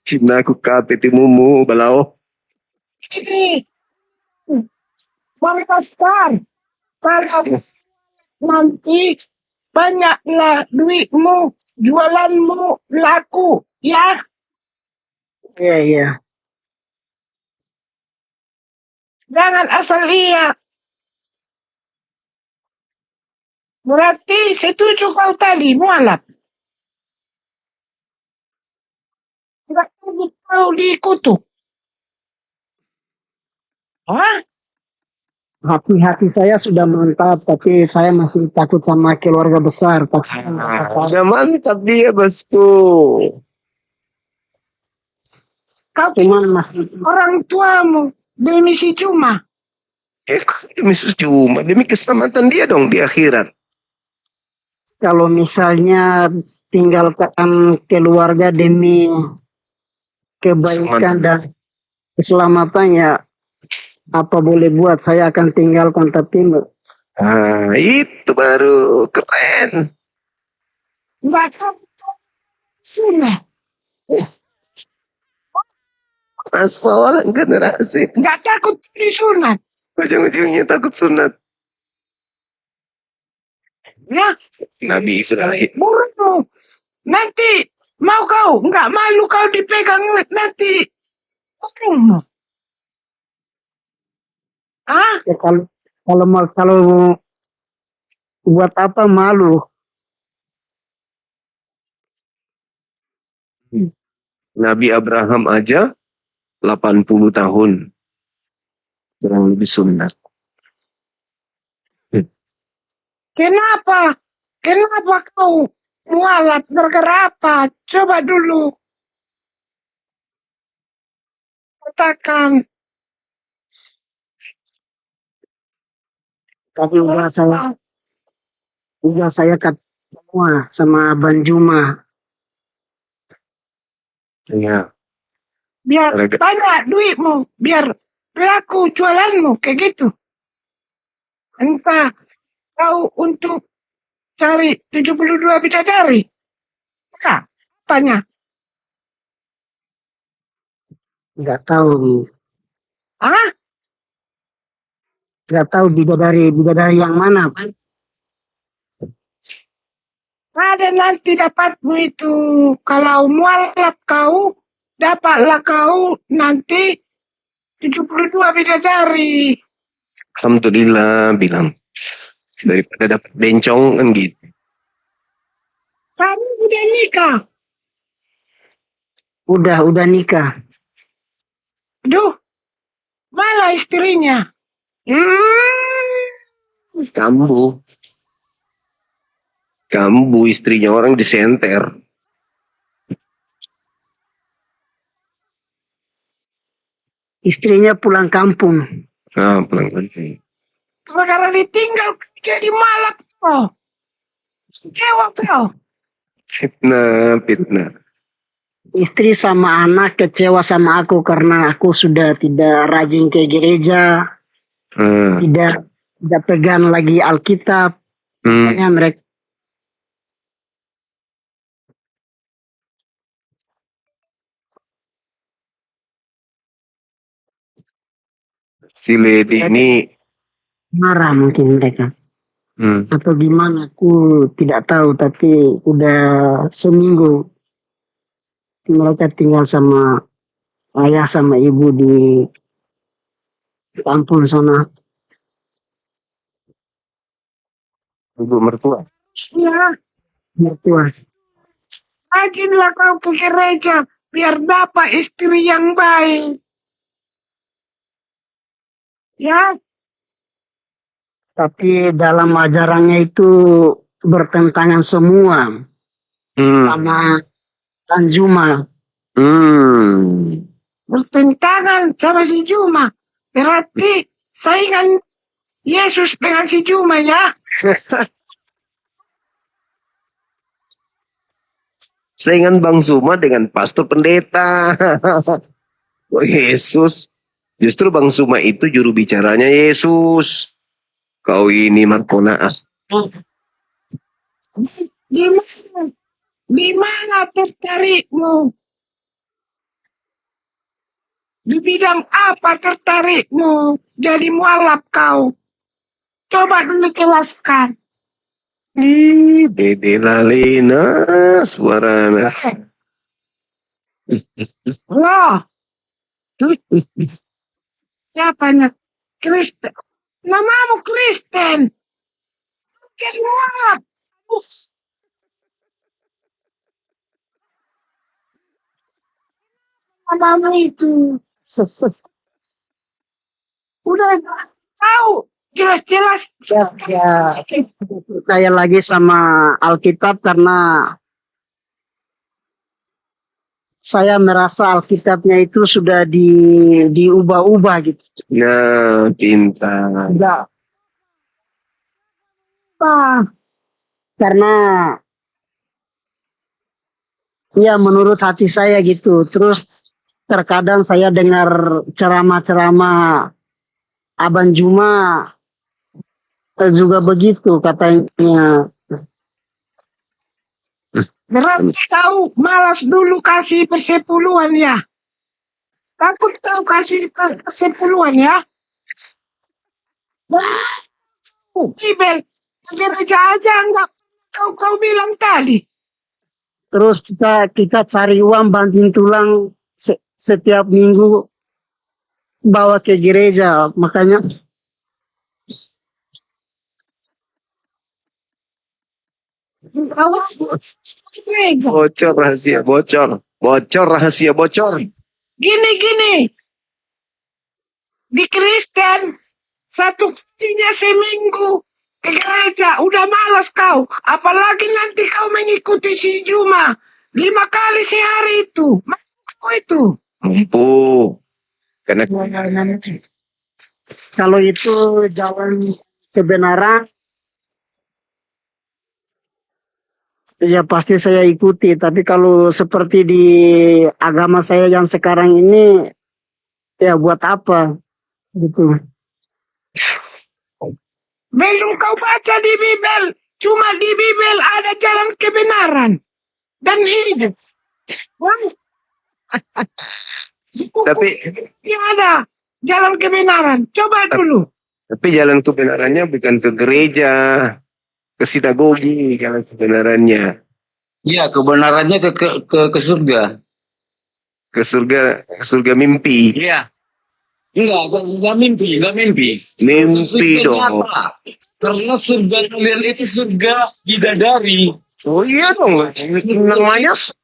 Cina aku kape timumu balau. Ini Bang Pastor, kalau nanti banyaklah duitmu, jualanmu laku, ya. Iya. Jangan asal lihat. Berarti setuju kau tadi, mualaf. Tidak perlu kau dikutuk. Hah? Hati saya sudah mantap, tapi saya masih takut sama keluarga besar. Udah mantap dia, bosku. Kau Cuman masih orang tuamu demi si Cuma. Demi cuma demi keselamatan dia dong di akhirat. kalau misalnya tinggalkan keluarga demi kebaikan dan keselamatan, ya apa boleh buat, saya akan tinggalkan. Tapi Ah, itu baru keren. Enggak kau sunat. Masalah generasi. Enggak takut disunat. Ujung-ujungnya takut sunat. Ya, Nabi Ibrahim. burungmu. Nanti mau kau, enggak malu kau dipegang nanti burungmu. Ah, ya kalau buat apa malu? Nabi Abraham aja 80 tahun. Kurang lebih sunat. kenapa? Kenapa kau mualaf bergerak apa? Coba dulu katakan. Tapi udah saya kata semua sama Abang Juma. Iya. Biar Gara-gara- banyak duitmu, biar laku jualanmu, kayak gitu. Entah kau untuk cari 72 bidadari. Enggak, apanya? Nggak tahu Ah, bidadari yang mana, Pak? ada nanti dapatmu itu. Kalau mualaf kau, dapatlah kau nanti 72 bidadari. Alhamdulillah bilang. Daripada dapat bencong kan gitu. Kamu udah nikah. Udah nikah. Duh, malah istrinya. Kambu istrinya orang disenter. Istrinya pulang kampung. Ah, pulang kampung. Gara-gara ditinggal jadi malak kau. Kecewa kau. Fitnah. Istri sama anak kecewa sama aku karena aku sudah tidak rajin ke gereja, tidak pegang lagi Alkitab. Makanya mereka Si Lady ini marah mungkin mereka. Atau gimana, aku tidak tahu, tapi udah seminggu mereka tinggal sama ayah sama ibu di kampung sana. ibu mertua. Ya, mertua. Rajinlah kau ke gereja biar dapat istri yang baik. Ya, Tapi dalam ajarannya itu bertentangan semua Hmm. sama Tanjuma. bertentangan sama si Juma. Berarti saingan Yesus dengan si Juma ya. Saingan Bang Zuma dengan pastor pendeta. Oh, Yesus. Justru Bang Zuma itu juru bicaranya Yesus. Kau ini Markonaah. Di mana? Di mana tertarikmu? Di bidang apa tertarikmu? Jadi mualaf kau. Coba dulu jelaskan. Ih, Dede Lalina suaranya. Loh, siapanya? Kristen. Namamu Kristen. Jadi mualaf. Namamu itu. Udah tahu. Jelas-jelas. Ya, percaya lagi sama Alkitab karena saya merasa Alkitabnya itu sudah diubah-ubah gitu. Nah, pintar. Enggak. Karena ya menurut hati saya gitu. Terus terkadang saya dengar ceramah-ceramah Abang Juma juga begitu katanya. Berarti kau malas dulu kasih persepuluhan ya? Takut kau kasih persepuluhan ya? Bibel, gereja aja enggak kau bilang tadi. Terus kita cari uang banting tulang setiap minggu bawa ke gereja. Makanya Gereja. Bocor rahasia, bocor. Bocor rahasia, bocor. Gini. Di Kristen, satu kalinya seminggu ke gereja. Udah malas kau. Apalagi nanti kau mengikuti si Juma. 5 kali sehari itu. Mampu kau itu. Mampu. Karena kalau itu jalan kebenaran, ya pasti saya ikuti. Tapi kalau seperti di agama saya yang sekarang ini, ya buat apa? Gitu. Belum kau baca di Bibel. Cuma di Bibel ada jalan kebenaran. Dan hidup. Tapi Ini ada jalan kebenaran. Coba dulu. jalan kebenarannya bukan ke gereja, ke sinagogi, jalan kebenarannya Iya, kebenarannya ke surga. ke surga mimpi. Iya. Enggak mimpi. Mimpi Surga dong. nyata. Karena surga kalian itu surga bidadari. Oh iya dong,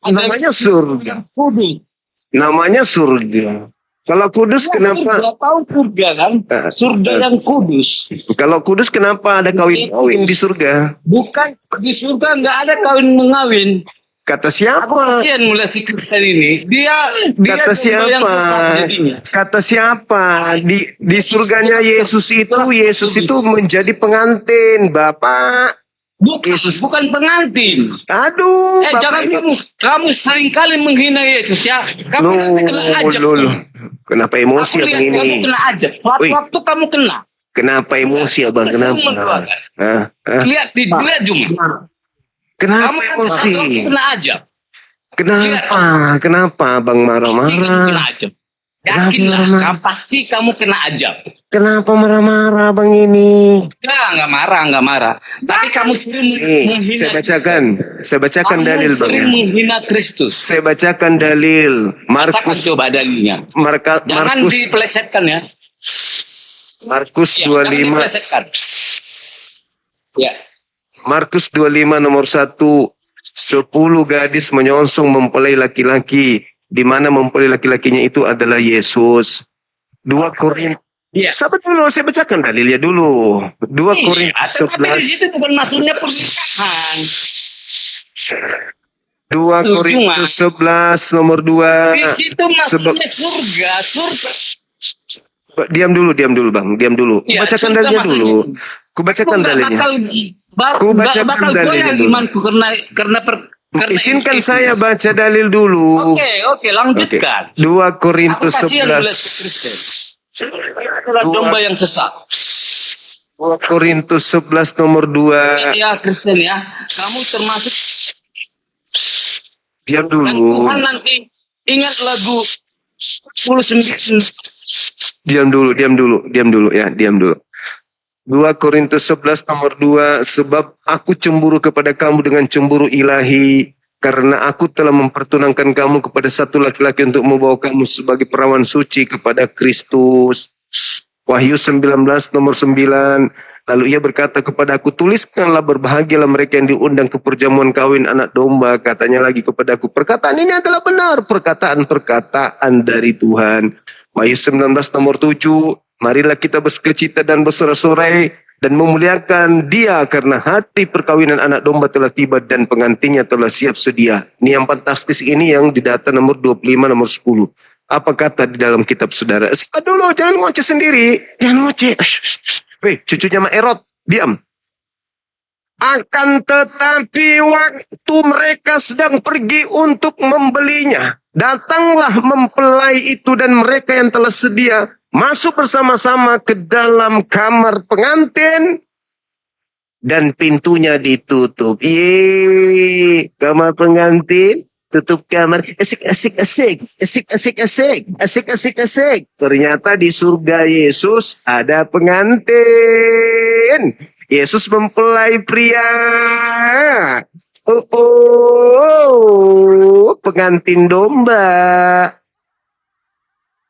namanya surga. Kudus. Namanya surga. Kalau kudus kenapa? Surga, tahu surga kan? Surga yang kudus. Kalau kudus kenapa ada kawin di surga? Bukan di surga nggak ada kawin mengawin. Kata Aku siapa? kasihan mulai si Kristen ini. Dia Kata jomblo yang sesat siapa? jadinya. Kata siapa? Di surganya Yesus itu menjadi pengantin, Bapak. Bukan pengantin. Aduh, Bapak Jangan ini. kamu seringkali menghina Yesus ya. Kamu nanti kena ajab. Loh. Kenapa emosi Aku abang lihat kamu ini? kena ajab. Wih. Waktu kamu kena. Kenapa emosi abang? Sering Kenapa? mendoakan. Hah? Lihat Juma. Kenapa Kamu emosi? kamu kena ajab. Kenapa abang Pasti kamu kena marah-marah? ajab. Kenapa Yakinlah, marah-marah? pasti kamu kena ajab. Kenapa marah-marah abang ini? Enggak marah. Tapi kamu sering menghina. Saya bacakan Kamu dalil bang sering ya. menghina Kristus. Saya bacakan dalil Bacakan Markus coba dalilnya. Jangan Markus dipelesetkan ya. Markus Ya, jangan 25 dipelesetkan. Ya. Markus 25 nomor 1 10 gadis menyongsong mempelai laki-laki, di mana mempelai laki-lakinya itu adalah Yesus. 2 Korintus. Iya. Sabar dulu, saya bacakan dalilnya dulu. 2 Korintus Tapi di 11. situ bukan maksudnya pernikahan. 2 Korintus 11 nomor 2. Di situ maksudnya surga. Diam dulu Bang, diam dulu. Iya, Kubacakan surga dalilnya maksudnya. dulu. Kubacakan dalilnya. Bakal bacakan dalilnya goyang dulu. imanku karena Izinkan itu. saya baca dalil dulu. Oke, lanjutkan. 2 Korintus Aku kasihan 11. melihat Kristen. Adalah domba yang sesat. 2 Korintus 11 nomor 2. Ya Kristen ya, kamu termasuk. Diam Dan dulu. Tuhan nanti ingat lagu 19. Diam dulu ya, diam dulu. 2 Korintus 11 nomor 2, sebab aku cemburu kepada kamu dengan cemburu ilahi, karena aku telah mempertunangkan kamu kepada satu laki-laki untuk membawa kamu sebagai perawan suci kepada Kristus. Wahyu 19 nomor 9, lalu ia berkata kepada aku, tuliskanlah berbahagialah mereka yang diundang ke perjamuan kawin anak domba. Katanya lagi kepada aku, perkataan ini adalah benar, perkataan-perkataan dari Tuhan. Wahyu 19 nomor 7, marilah kita bersukacita dan bersorak-sorai dan memuliakan Dia karena hari perkawinan anak domba telah tiba dan pengantinnya telah siap sedia. Ini yang fantastis, ini yang di data nomor 25 nomor 10. Apa kata di dalam kitab saudara? Siapa dulu, jangan ngoceh sendiri. Jangan ngoceh. Hei, cucunya Mak Erot, diam. Akan tetapi waktu mereka sedang pergi untuk membelinya, datanglah mempelai itu dan mereka yang telah sedia masuk bersama-sama ke dalam kamar pengantin dan pintunya ditutup. Yeay, kamar pengantin, tutup kamar. Asik. Ternyata di surga Yesus ada pengantin. Yesus mempelai pria. Pengantin domba.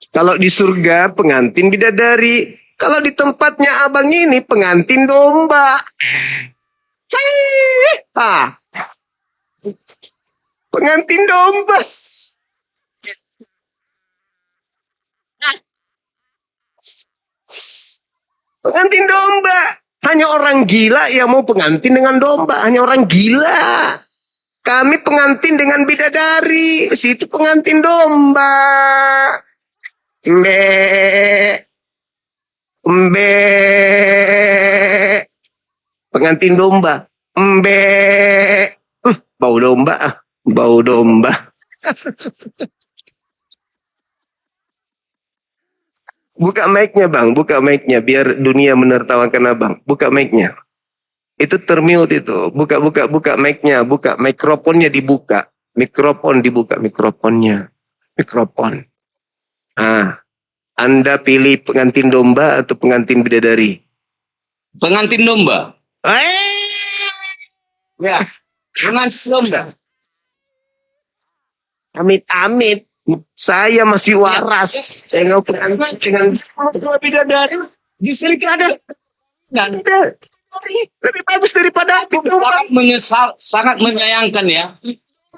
Kalau di surga pengantin bidadari. Kalau di tempatnya abang ini pengantin domba. Pengantin domba. Pengantin domba. Hanya orang gila yang mau pengantin dengan domba. Hanya orang gila. Kami pengantin dengan bidadari. Situ pengantin domba. Mbe. Pengantin domba. Mbe. Bau domba. Bau domba. Buka mic-nya bang, buka mic-nya biar dunia menertawakan abang. Buka mic-nya. Itu termute itu. Buka mic-nya, buka mikrofonnya dibuka. Mikrofon dibuka, mikrofonnya. Mikrofon. Anda pilih pengantin domba atau pengantin bidadari? Pengantin domba. Ya, Pengantin domba. amit-amit. Saya masih waras. Saya nggak pengantin dengan Bidadari. Di sini ada. lebih bagus daripada Itu sangat menyayangkan ya.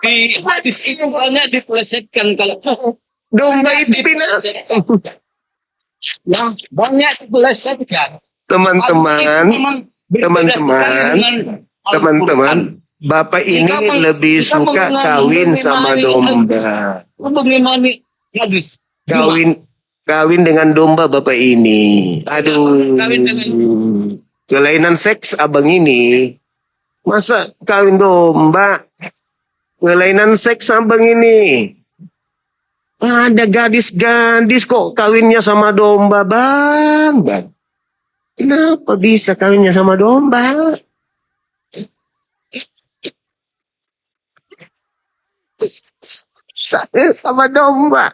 Di hadis itu banyak dipelesetkan kalau domba itu binatang. yang banyak dipelesetkan. Teman-teman, Bapak ini lebih suka kawin sama domba. Bagaimana hadis? Kawin dengan domba Bapak ini. Aduh. Kawin dengan- Kelainan seks abang ini. Masa kawin domba? Kelainan seks abang ini. Ada gadis-gadis kok kawinnya sama domba bang. Kenapa bisa kawinnya sama domba? Saya sama domba.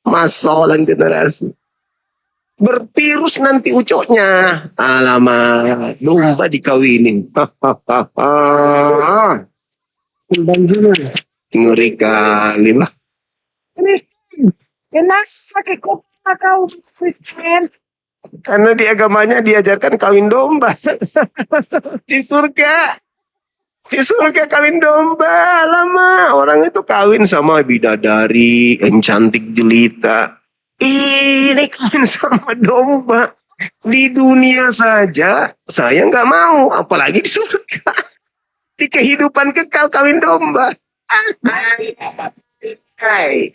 Masalah generasi. Bervirus nanti ucoknya. Alamak, domba dikawinin. Dan gimana? Ngeri kali lah. Kristen, kenapa kau Kristen? Karena di agamanya diajarkan kawin domba. Di surga. Di surga kawin domba. Lama orang itu kawin sama bidadari yang cantik jelita. Ini kawin sama domba. Di dunia saja saya nggak mau, apalagi di surga. Di kehidupan kekal kawin domba. Hai.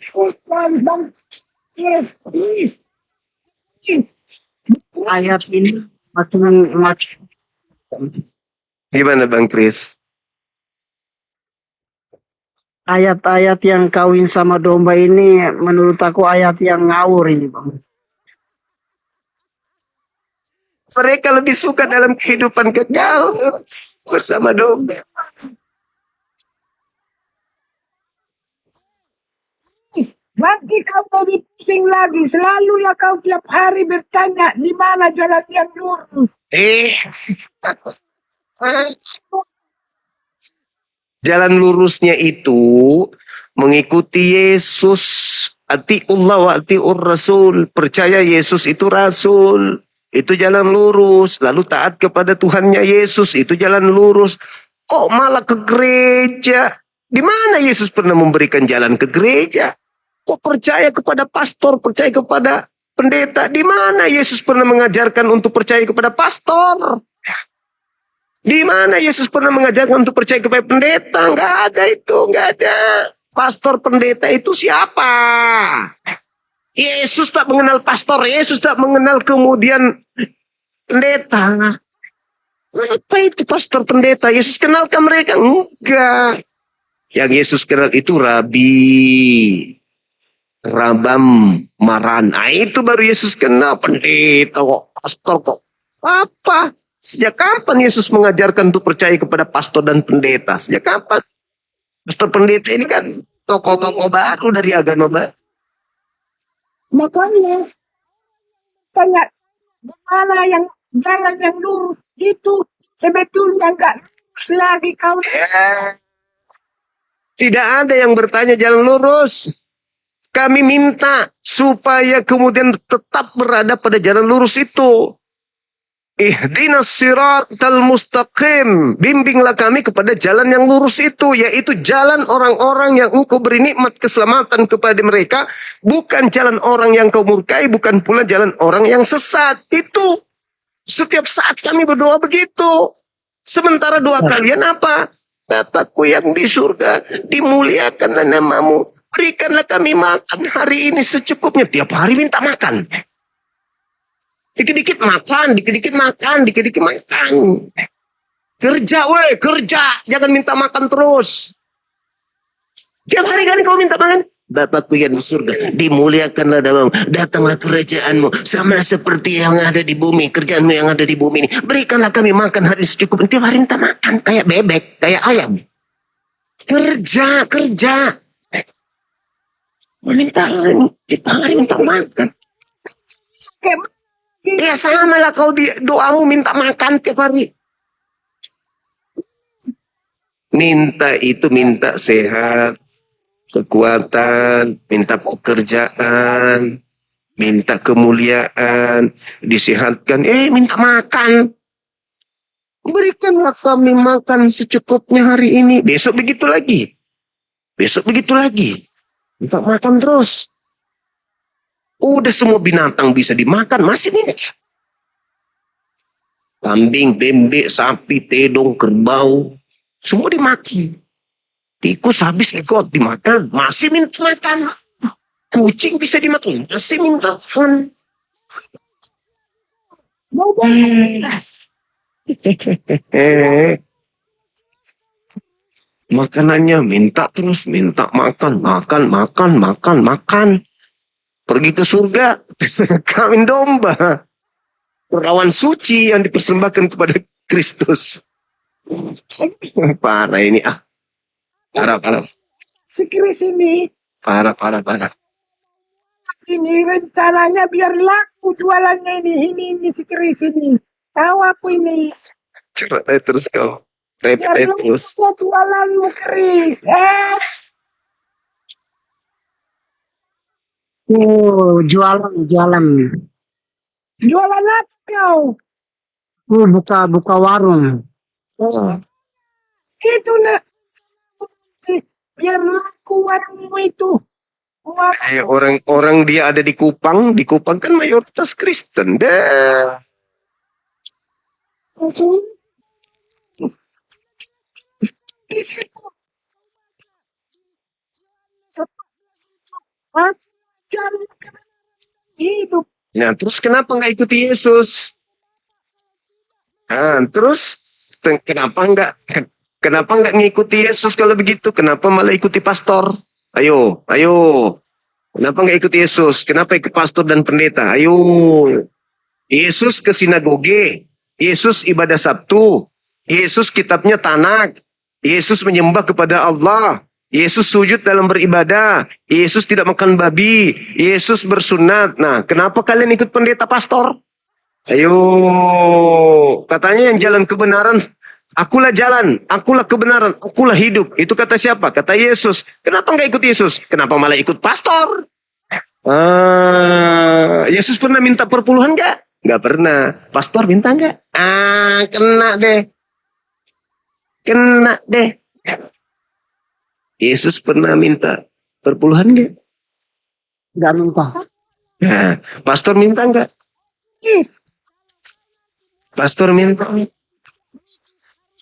Ayat ini makin Gimana Bang Kris? ayat-ayat yang kawin sama domba ini menurut aku ayat yang ngawur ini, Bang. Mereka lebih suka dalam kehidupan kekal bersama domba. Nanti kau jadi pusing lagi. Selalulah kau tiap hari bertanya di mana jalan yang lurus. Jalan lurusnya itu mengikuti Yesus. Atiullah wa atiur Rasul. Percaya Yesus itu Rasul. Itu jalan lurus. Lalu taat kepada Tuhannya Yesus. Itu jalan lurus. Kok malah ke gereja? Di mana Yesus pernah memberikan jalan ke gereja? Kok percaya kepada pastor, percaya kepada pendeta? Di mana Yesus pernah mengajarkan untuk percaya kepada pastor? Di mana Yesus pernah mengajarkan untuk percaya kepada pendeta? Enggak ada itu, enggak ada. Pastor pendeta itu siapa? Yesus tak mengenal pastor, Yesus tak mengenal kemudian pendeta. Apa itu pastor pendeta? Yesus kenalkan mereka? Enggak. Yang Yesus kenal itu Rabi. Rabam Maran. Nah, itu baru Yesus kenal. Pendeta kok, pastor kok. Apa? Sejak kapan Yesus mengajarkan untuk percaya kepada pastor dan pendeta? Sejak kapan? Pastor pendeta ini kan tokoh-tokoh baru dari agama baru. Makanya tanya mana yang jalan yang lurus itu sebetulnya enggak lurus lagi kau. Tidak ada yang bertanya jalan lurus. Kami minta supaya kemudian tetap berada pada jalan lurus itu. Ihdinas siratal mustaqim. Bimbinglah kami kepada jalan yang lurus itu. Yaitu jalan orang-orang yang engkau beri nikmat keselamatan kepada mereka. Bukan jalan orang yang kau murkai. Bukan pula jalan orang yang sesat. Itu. Setiap saat kami berdoa begitu. Sementara doa kalian apa? Bapakku yang di surga, dimuliakanlah namamu. Berikanlah kami makan hari ini secukupnya. Tiap hari minta makan. Dikit-dikit makan, dikit-dikit makan, dikit-dikit makan. Kerja weh, kerja. Jangan minta makan terus. Tiap hari kan kau minta makan. Bapakku yang di surga, dimuliakanlah namamu. Datanglah kerajaanmu. Sama seperti yang ada di bumi. Kerjaanmu yang ada di bumi ini. Berikanlah kami makan hari secukupnya. Tiap hari minta makan. Kayak bebek, kayak ayam. Kerja, kerja. Minta hari minta makan. Ya sama lah kau di doamu minta makan tiap hari. Minta itu minta sehat, kekuatan, minta pekerjaan, minta kemuliaan, disehatkan. Minta makan. Berikanlah kami makan secukupnya hari ini. Besok begitu lagi. Besok begitu lagi. Minta makan terus. Udah semua binatang bisa dimakan, masih minta. Kambing, bebek, sapi, tedong, kerbau, semua dimakan. Tikus habis ikut dimakan, masih minta makan. Kucing bisa dimakan, masih minta makan. Makanannya minta terus, minta makan, makan, makan, makan, makan. Pergi ke surga, kawin domba. Perawan suci yang dipersembahkan kepada Kristus. Parah ini ah. Parah, parah. Si Kris ini, Parah, parah, parah. ini rencananya biar laku jualannya ini si Kris ini. Tahu aku ini. Curhat aja terus kau. Repet Biar aja laku terus. jualanmu Kris. Oh, jualan. Jualan apa kau? Buka warung. Oh. Itu nak. Biarlah kuatmu itu. Kuat. Orang dia ada di Kupang kan mayoritas Kristen. Dah. Di situ. Hah? Jalan kebenaran hidup. Nah, terus kenapa nggak ikuti Yesus? Terus kenapa nggak ngikuti Yesus kalau begitu? Kenapa malah ikuti pastor? Ayo. Kenapa nggak ikuti Yesus? Kenapa ikut pastor dan pendeta? Ayo. Yesus ke sinagoge. Yesus ibadah Sabtu. Yesus kitabnya Tanak. Yesus menyembah kepada Allah. Yesus sujud dalam beribadah. Yesus tidak makan babi. Yesus bersunat. Nah, kenapa kalian ikut pendeta pastor? Ayo. Katanya yang jalan kebenaran. Akulah jalan, akulah kebenaran, akulah hidup. Itu kata siapa? Kata Yesus. Kenapa nggak ikut Yesus? Kenapa malah ikut pastor? Yesus pernah minta perpuluhan nggak? Nggak pernah. Pastor minta nggak? Kena deh. Yesus pernah minta perpuluhan nggak? Nggak minta. Nah, pastor minta nggak? Pastor minta.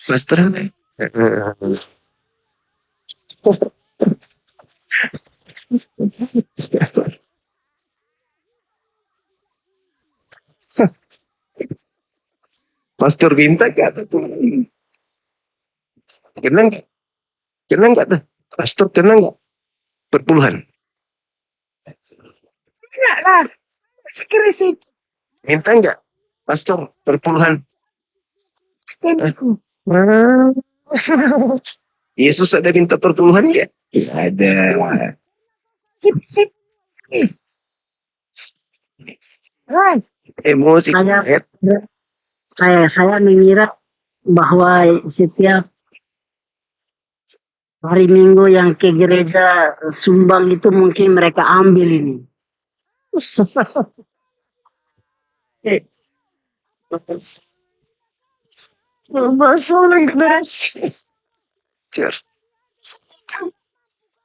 Pastor nggak? Pastor minta nggak? Kena nggak? Kena nggak tuh? Pastor kena nggak? Perpuluhan. Enggak lah. Sekeris itu. Minta nggak? Pastor perpuluhan. Kristen. Yesus ada minta perpuluhan nggak? Nggak ada. Sip. Right. Emosi. Saya mengira bahwa setiap hari Minggu yang ke gereja sumbang itu mungkin mereka ambil ini.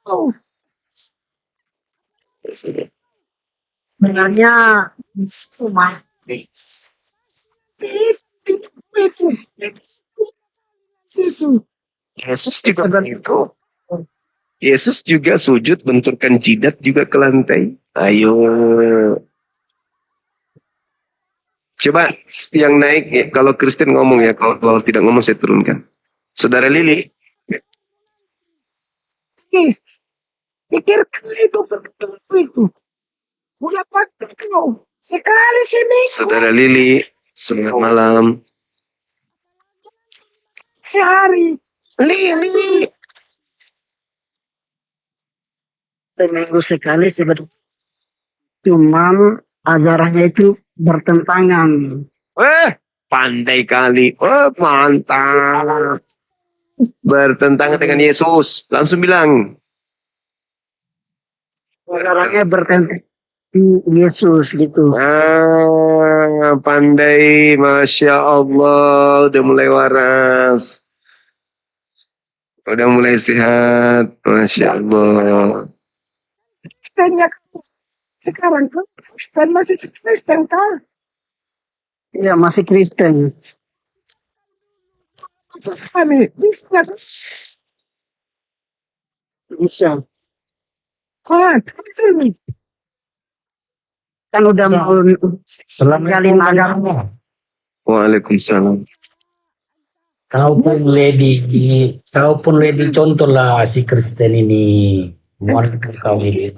Oh. Sebenarnya Itu. Yesus juga begitu. Yesus juga sujud benturkan jidat juga ke lantai. Ayo. Coba yang naik ya, kalau Kristen ngomong ya, kalau tidak ngomong saya turunkan. Saudara Lili. Pikirkan itu betul itu. Udah pakai kau. Sekali seminggu. Saudara Lili, selamat malam. Sehari. Lili. seminggu sekali sebetulnya. Cuman ajarannya itu bertentangan. Pandai kali. Mantap. Bertentangan dengan Yesus. Langsung bilang. Ajarannya bertentangan Yesus gitu. Pandai. Masya Allah. Udah mulai waras. Udah mulai sehat. Masya Allah. Kristennya sekarang kan Kristen masih Kristen kan? Iya masih Kristen. Kami bisa Bisa. Kristen. Kan udah mau kali magang. Waalaikumsalam. Kau pun lady contoh lah si Kristen ini. Muat kau ini.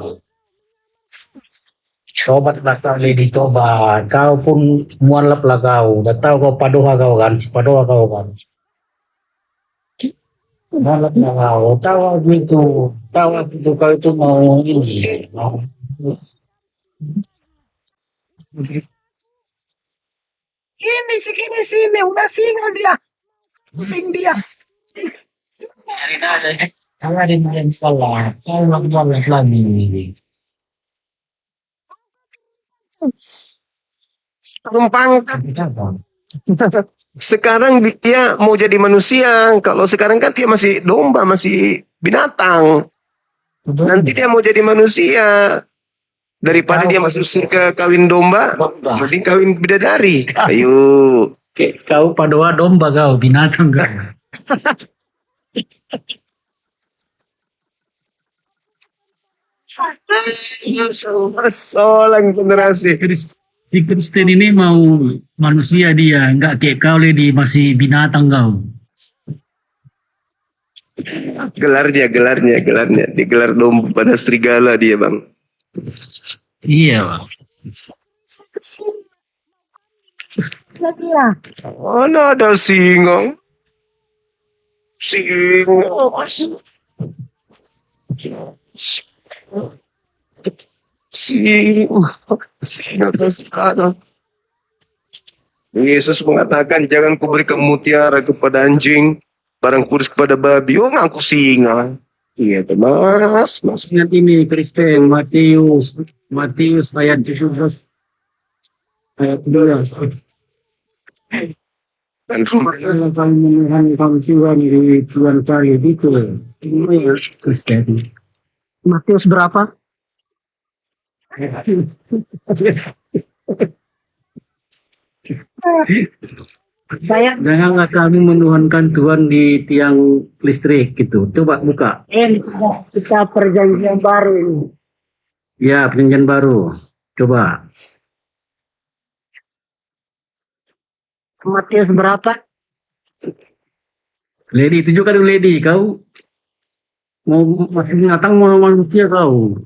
Tobatlah kau lady tobat. Kau pun mualaf lah kau. Udah tahu kau padoha kau kan. Si padoha kau kan. Mualaf lah kau. Tahu itu kau itu mau ini. Mau. Ini sini udah singa dia. Sing dia. Kalau ada yang salah, kau mualaf lagi. Tumpang. Sekarang dia mau jadi manusia. Kalau sekarang kan dia masih domba, masih binatang. Nanti dia mau jadi manusia. Daripada dia masuk surga kawin domba, mending kawin bidadari. Ayo. Kau padoa domba kau, binatang kau. Seorang generasi. Si Kristen ini mau manusia dia, enggak kayak kau Lady, masih binatang kau. Gelarnya. Digelar domba pada serigala dia, Bang. Iya, Bang. Mana ada singa? Singa kesekarang. Yesus mengatakan, jangan kuberikan mutiara kepada anjing, barang kudus kepada babi. Oh, ngaku singa. Iya, Mas. Ingat ini Kristen, Matius ayat 17 ayat 12. Dan rumah Kalau kami menuhankan Tuhan di Tuhan cari itu, ini Kristen. Matius berapa? Saya Janganlah kami menuhankan Tuhan di tiang listrik gitu. Coba buka. kita perjanjian baru ini. Ya, perjanjian baru. Coba. Matius berapa? Lady, tunjukkan dulu Lady. Kau mau masih binatang mau manusia kau.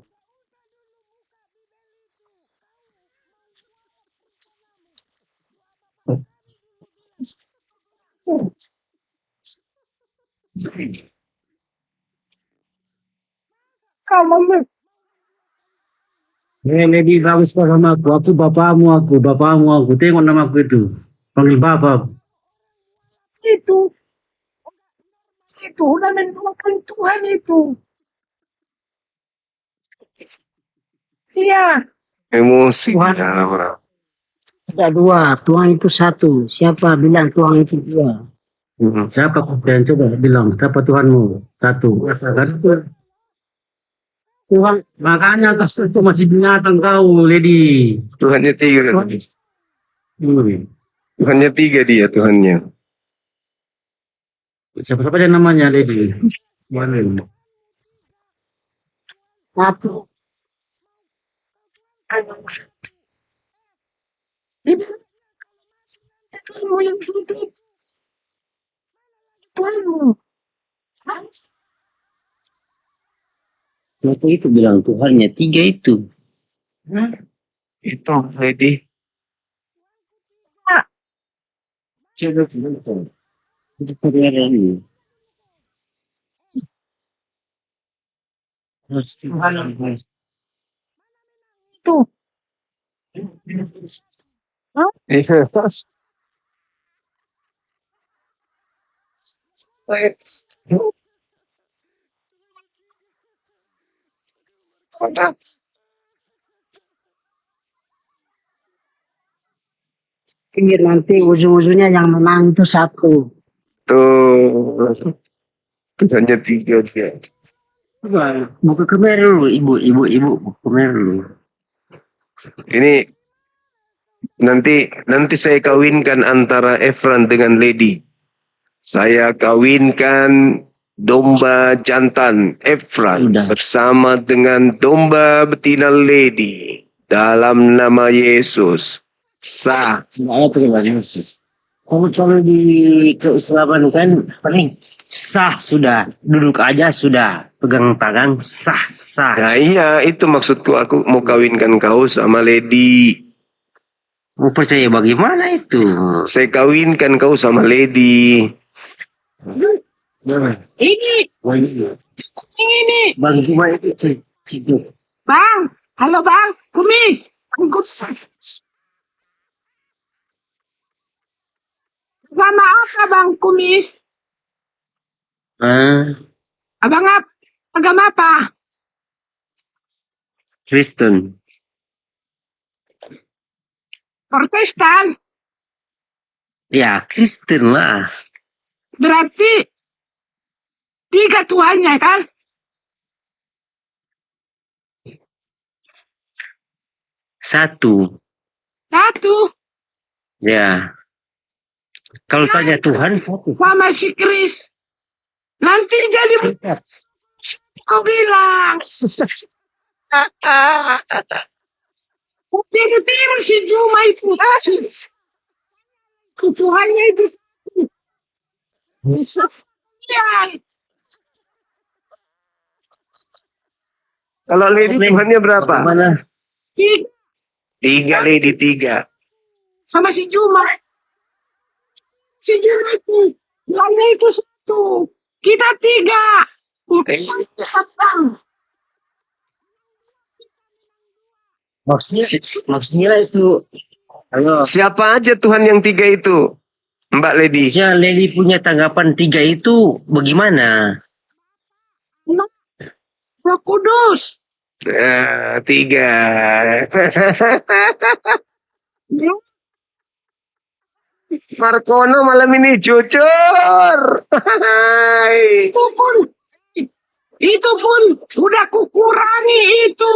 Kau membeli Lady, kau suka sama aku. Aku bapakmu aku. Tengok nama aku itu. Panggil bapak. itu. Itu udah menduakan Tuhan itu. Iya. emosi. Ada dua, Tuhan itu satu. Siapa bilang Tuhan itu dua? Siapa yang coba bilang? Siapa Tuhanmu? Satu. Kan? Tuhan Makanya kau itu masih binatang kau, Lady. Tuhannya tiga. Tuhannya tiga dia, Tuhannya. Siapa dia namanya, Lady? Boleh. satu. Tuhanmu yang sudut. Tuhanmu. Kenapa itu bilang Tuhannya tiga itu? Itu, Lady. Coba itu kebenaran ini. Itu. Iya. Ini nanti ujung-ujungnya yang menang itu satu. Tuh. Tuhannya tiga dia. Buka kamera dulu, ibu, buka kamera dulu. Ini nanti saya kawinkan antara Efran dengan Lady. Saya kawinkan domba jantan Efran Udah. bersama dengan domba betina Lady dalam nama Yesus. Sah. Sebenarnya pegang Yesus. Kalau di keislaman kan paling sah sudah, duduk aja sudah, pegang tangan sah. Nah iya, itu maksudku, aku mau kawinkan kau sama Lady. Mau percaya bagaimana itu? Saya kawinkan kau sama Lady. Ini. Ini. Bang cuma itu cium. Bang. Halo bang. Kumis. Angkut. Sama apa bang Kumis? Abang agama apa? Kristen. Protestan. Ya, Kristen lah. Berarti 3 Tuhannya kan? Satu. 1 Ya. Kalau tanya Tuhan satu. sama si Kris. Nanti jadi kau bilang. Tiru-tiru si Juma itu. Tuhannya itu. Ya, Kalau Lady Tuhannya berapa? Mana? 3 Lady 3. sama si Juma. Si Juma itu. Tuhannya itu 1. Kita 3. Maksudnya itu. Ayo. Siapa aja Tuhan yang 3 itu? Mbak Lady. Ya, Leli punya tanggapan 3 itu bagaimana? Roh Kudus. 3. Markono malam ini jujur. Hai. Itu pun udah kukurangi itu.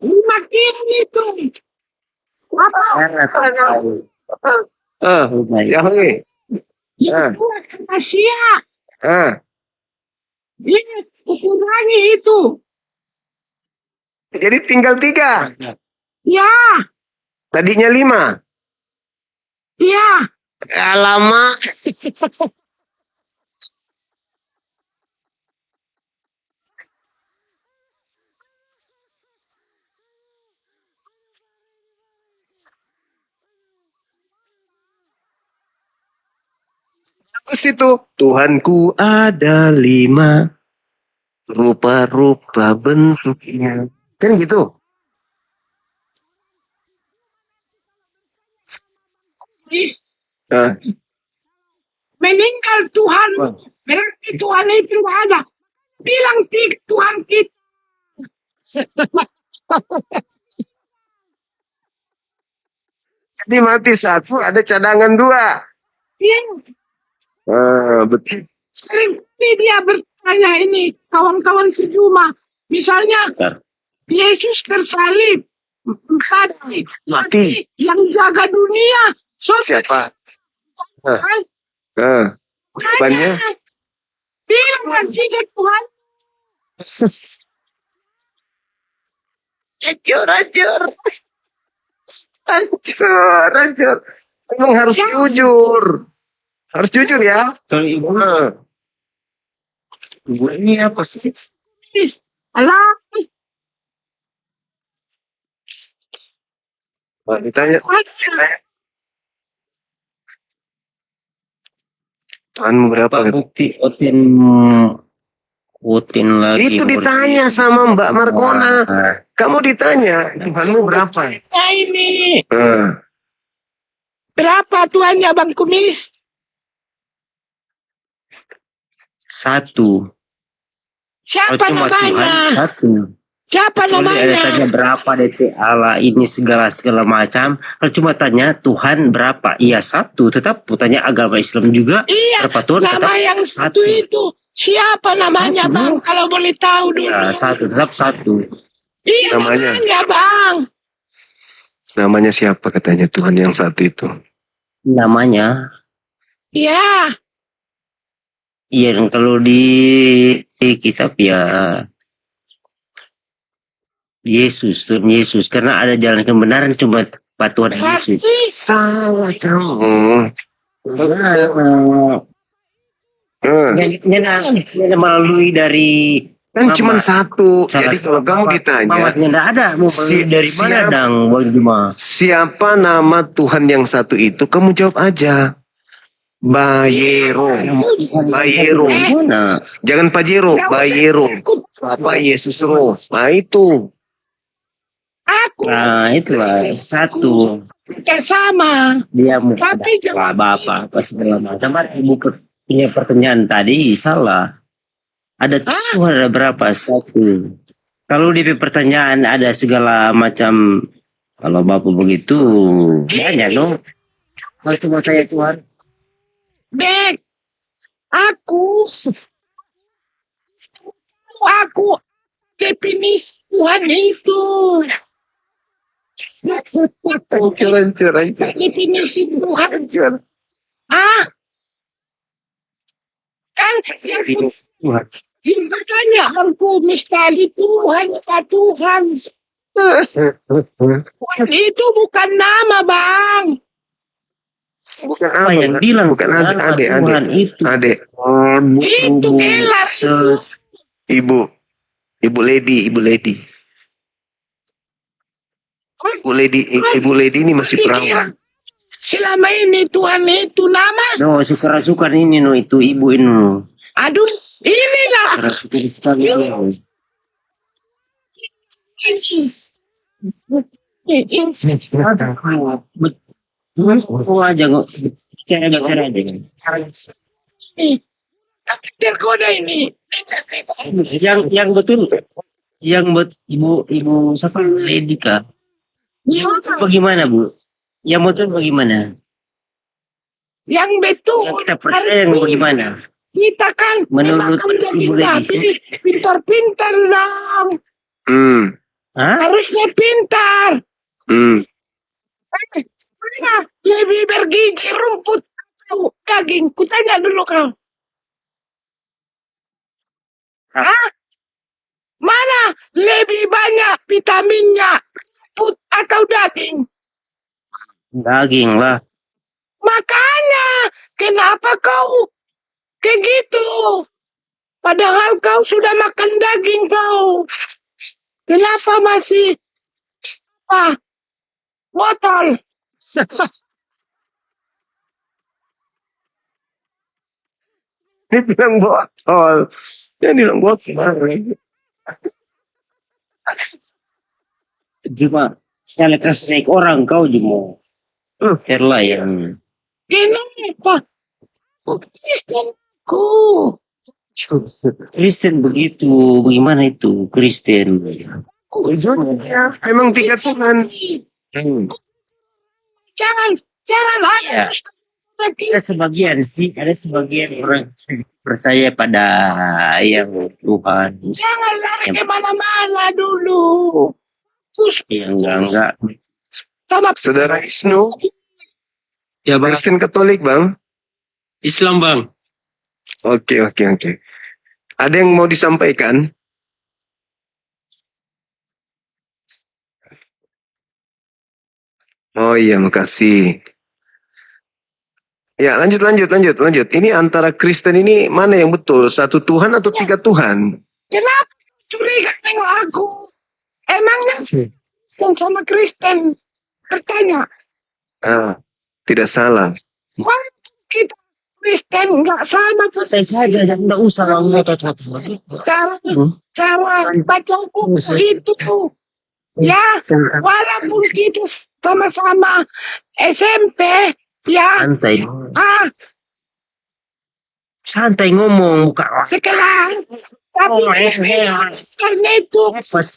5 kilo itu. Yang ini. Itu Asia. Ini kukurangi itu. Jadi tinggal 3. Ya, Tadinya 5. ya. Alamak. Bagus itu. Tuhanku ada 5. Rupa-rupa bentuknya. Kan gitu. Meninggal Tuhan. Berarti Tuhan itu nggak ada. Bilang Tuhan kita. Jadi mati 1, ada cadangan 2. Iya. Betul. Sering dia bertanya ini. Kawan-kawan si Juma. Misalnya. Yesus tersalib. Mati. Yang jaga dunia. Siapa? Banyak. Bilang kita Tuhan. Hancur. Emang harus jujur. Harus jujur ya. Kalau ibu ini apa sih? Alah. Ditanya. Tuhanmu berapa? Bukti Utin lagi. Itu ditanya sama Mbak Markona. Kamu ditanya, Tuhanmu berapa? Nah ini. Berapa Tuhannya Bang Kumis? 1. Siapa Cuma Tuhan namanya? 1. Siapa Kecuali ada tanya namanya? berapa DT Allah ini segala macam. Kalau cuma tanya Tuhan berapa? Iya 1. Tetap tanya agama Islam juga. Iya. Berapa Tuhan? Nama Tetap yang 1 itu. Siapa namanya Bang? Kalau boleh tahu dulu. Ya 1. Tetap 1. Iya Namanya? namanya Bang. Namanya siapa katanya Tuhan yang 1 itu? Namanya. Iya. Iya, dan kalau di kitab ya Yesus, Tuhan Yesus. Karena ada jalan kebenaran cuma Pak Tuhan Yesus. Salah kamu. Yang melalui dari Kan Mama. cuma 1. Salah Jadi kalau kamu ditanya, Mamatnya enggak ada. Mau dari mana siap- dang? Bagaimana? siapa nama Tuhan yang 1 itu? Kamu jawab aja. Bayero. Bayero. Mana? Jangan Pajero, Bayero. Apa Yesus Roh. Nah itu. Aku Nah, itulah 1. kita sama. Dia mau Tapi ada apa apa segala macam. Ibu punya pertanyaan tadi salah. Ada Tuhan ada berapa? 1. Kalau di pertanyaan ada segala macam Kalau Bapak begitu, banyak dong. Kalau cuma saya Tuhan. Bek, aku definisi Tuhan itu. Hancur. Definisi Tuhan. Hancur. Ah, kan yang Tuhan. makanya aku misteri Tuhan, Pak Tuhan. Tuhan itu bukan nama, Bang. Bukan Apa apa yang bilang bukan nama adik Tuhan itu? adik Itu gelar itu. ibu Lady ibu Lady ini masih perawan. Selama ini Tuhan itu nama. No, suka-suka ini no itu ibu ini. Aduh, inilah. Suka sekali. Tuhan kok aja kok bicara aja kan. Tapi tergoda ini. Yang betul ibu siapa Lady Kak? Bagaimana Bu? Yang betul bagaimana? Yang betul. Yang kita percaya yang bagaimana? Kita kan Menurut Ibu Lady. Pintar-pintar dong. Hah? Harusnya pintar. Mana lebih bergizi rumput atau daging? Kutanya dulu kau. Hah? Mana lebih banyak vitaminnya? Rumput atau daging? Daging lah. Makanya, kenapa kau kayak gitu? Padahal kau sudah makan daging kau. Kenapa masih botol? Dia bilang botol. Dia bilang botol. Cuma saya lekas naik orang kau jemu. Kerla yang Kenapa? Kristenku. Kristen begitu. Bagaimana itu Kristen? Emang 3 Tuhan. Jangan Ya. ada. Ada sebagian orang percaya pada yang Tuhan. Jangan lari kemana-mana dulu. Terus Yang enggak. sama Saudara Isnu, Ya bang, Kristen Katolik bang. Islam bang. Oke. Ada yang mau disampaikan? Oh iya, makasih. Ya, lanjut. Ini antara Kristen ini mana yang betul? 1 Tuhan atau 3 Tuhan? kenapa curiga nengok aku? Emangnya Kristen sama Kristen bertanya, Tidak salah. walaupun kita Kristen nggak sama Saya saja yang enggak usah ngotot begitu. cara baca buku itu. Ya, walaupun kita sama-sama SMP, ya, Santai ngomong buka sekarang. Tapi karena itu pas